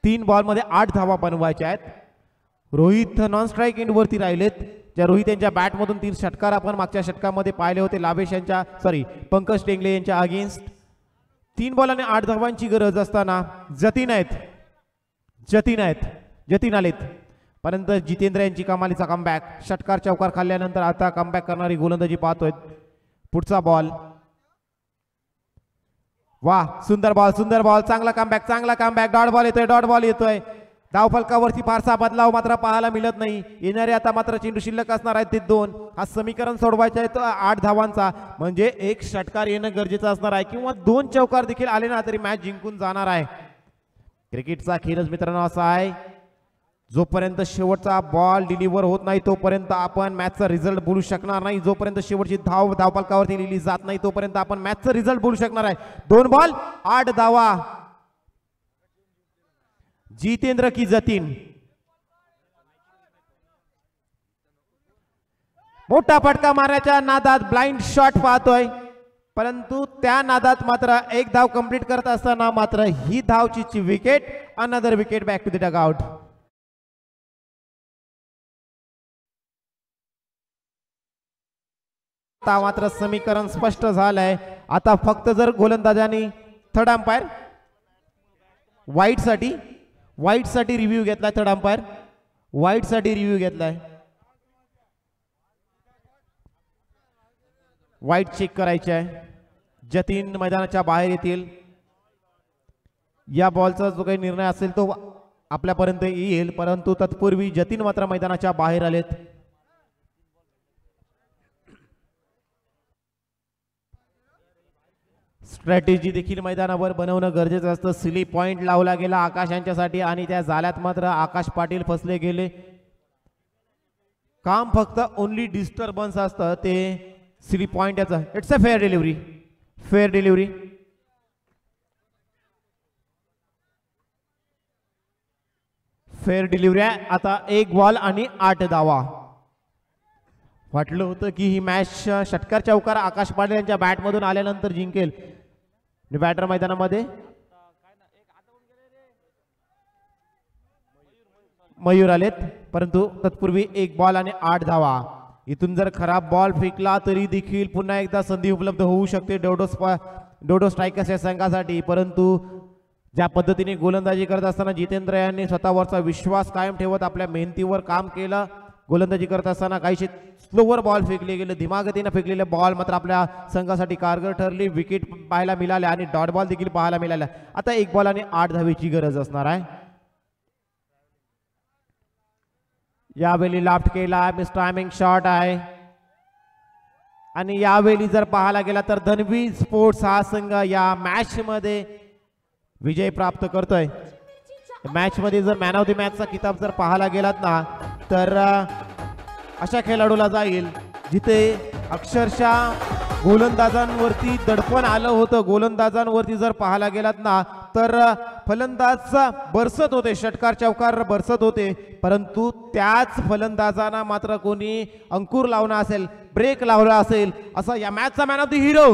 3 बॉल मध्ये 8 धावा बनवायच्या आहेत. रोहित नॉन स्ट्राईक एंड वरती राहिलेत. ज्या रोहित यांच्या बॅट मधून 3 षटकार आपण मागच्या षटकामध्ये पाहिले होते लाभेश यांच्या पंकज टेंगले यांच्या अगेन्स्ट. 3 बॉल आणि 8 धावांची गरज असताना जतीन आलेत. परंतु जितेंद्र यांची कमालीचा कमबॅक. षटकार चौकार खाल्ल्यानंतर आता कमबॅक करणारी गोलंदाजी पाहतोय. पुढचा बॉल. वा सुंदर बॉल चांगला कमबॅक. डॉट बॉल येतोय. धावफलकावरती फारसा बदलाव मात्र पाहायला मिळत नाही. येणारे आता मात्र चेंडू शिल्लक असणार आहेत ते 2. हा समीकरण सोडवायचा आहे 8 धावांचा. म्हणजे 1 षटकार येणं गरजेचं असणार आहे किंवा 2 चौकार देखील आले ना तरी मॅच जिंकून जाणार आहे. क्रिकेटचा खेळच मित्रांनो असा आहे, जोपर्यंत शेवटचा बॉल डिलिव्हर होत नाही तोपर्यंत आपण मॅचचा रिझल्ट बोलू शकणार नाही. जोपर्यंत शेवटची धावफलकावरती लिहिली जात नाही तोपर्यंत आपण मॅचचा रिझल्ट बोलू शकणार आहे. 2 बॉल 8 धावा. जितेंद्र की जतीन. मोठा फटका मारण्याच्या नादात ब्लाइंड शॉट पाहतोय. परंतु त्या नादात मात्र 1 धाव कंप्लीट करत असताना मात्र ही धावची wicket. Another wicket back to the dugout. आता मात्र समीकरण स्पष्ट झालंय. आता फक्त जर गोलंदाजांनी थर्ड अंपायर वाईटसाठी रिव्ह्यू घेतलाय थर्ड अंपायर, वाईटसाठी रिव्ह्यू घेतलाय. वाईट चेक करायचे आहे. जतीन मैदानाच्या बाहेर येतील. या बॉलचा जो काही निर्णय असेल तो आपल्यापर्यंत येईल, परंतु तत्पूर्वी जतीन मात्र मैदानाच्या बाहेर आलेत. स्ट्रॅटेजी देखील मैदानावर बनवणं गरजेचं असतं. सिली पॉइंट लावला गेला आकाश यांच्यासाठी आणि त्या जाल्यात मात्र आकाश पाटील फसले गेले. काम फक्त ओनली डिस्टर्बन्स असतं ते सिली पॉइंट याचं. It's a fair delivery, fair delivery. Fair delivery आहे. आता 1 बॉल आणि 8 धावा. वाटलं होतं की ही मॅच षटकार चौकार आकाश पाटील यांच्या बॅटमधून आल्यानंतर जिंकेल. बॅटर मैदानामध्ये मयूर आलेत, परंतु तत्पूर्वी 1 बॉल आणि 8 धावा. इथून जर खराब बॉल फेकला तरी देखील पुन्हा एकदा संधी उपलब्ध होऊ शकते डोडो स्ट्रायकर्स या संघासाठी. परंतु ज्या पद्धतीने गोलंदाजी करत असताना जितेंद्र यांनी स्वतःवरचा विश्वास कायम ठेवत आपल्या मेहनतीवर काम केलं. गोलंदाजी करत असताना काहीशी स्लोवर बॉल फेकले गेले, धीमागतीने फेकलेले बॉल मात्र आपल्या संघासाठी कारगर ठरली. विकेट पाहायला मिळाल्या आणि डॉट बॉल देखील पाहायला मिळाल्या. आता 1 बॉल आणि 8 धावेची गरज असणार आहे. यावेळी लाफ्ट केला, मिस टायमिंग शॉट आहे. आणि यावेळी जर पाहायला गेला तर धनवीर स्पोर्ट्स हा संघ या मॅच मध्ये विजय प्राप्त करतोय. मॅच मध्ये जर मॅन ऑफ द मॅचचा किताब जर पाहायला गेलात ना तर अशा खेळाडूला जाईल जिथे अक्षरशः गोलंदाजांवरती दडपण आलं होतं. गोलंदाजांवरती जर पाहायला गेलात ना तर फलंदाज बरसत होते, षटकार चौकार बरसत होते, परंतु त्याच फलंदाजांना मात्र कोणी अंकुर लावला असेल, ब्रेक लावला असेल. असा या मॅचचा मॅन ऑफ द हिरो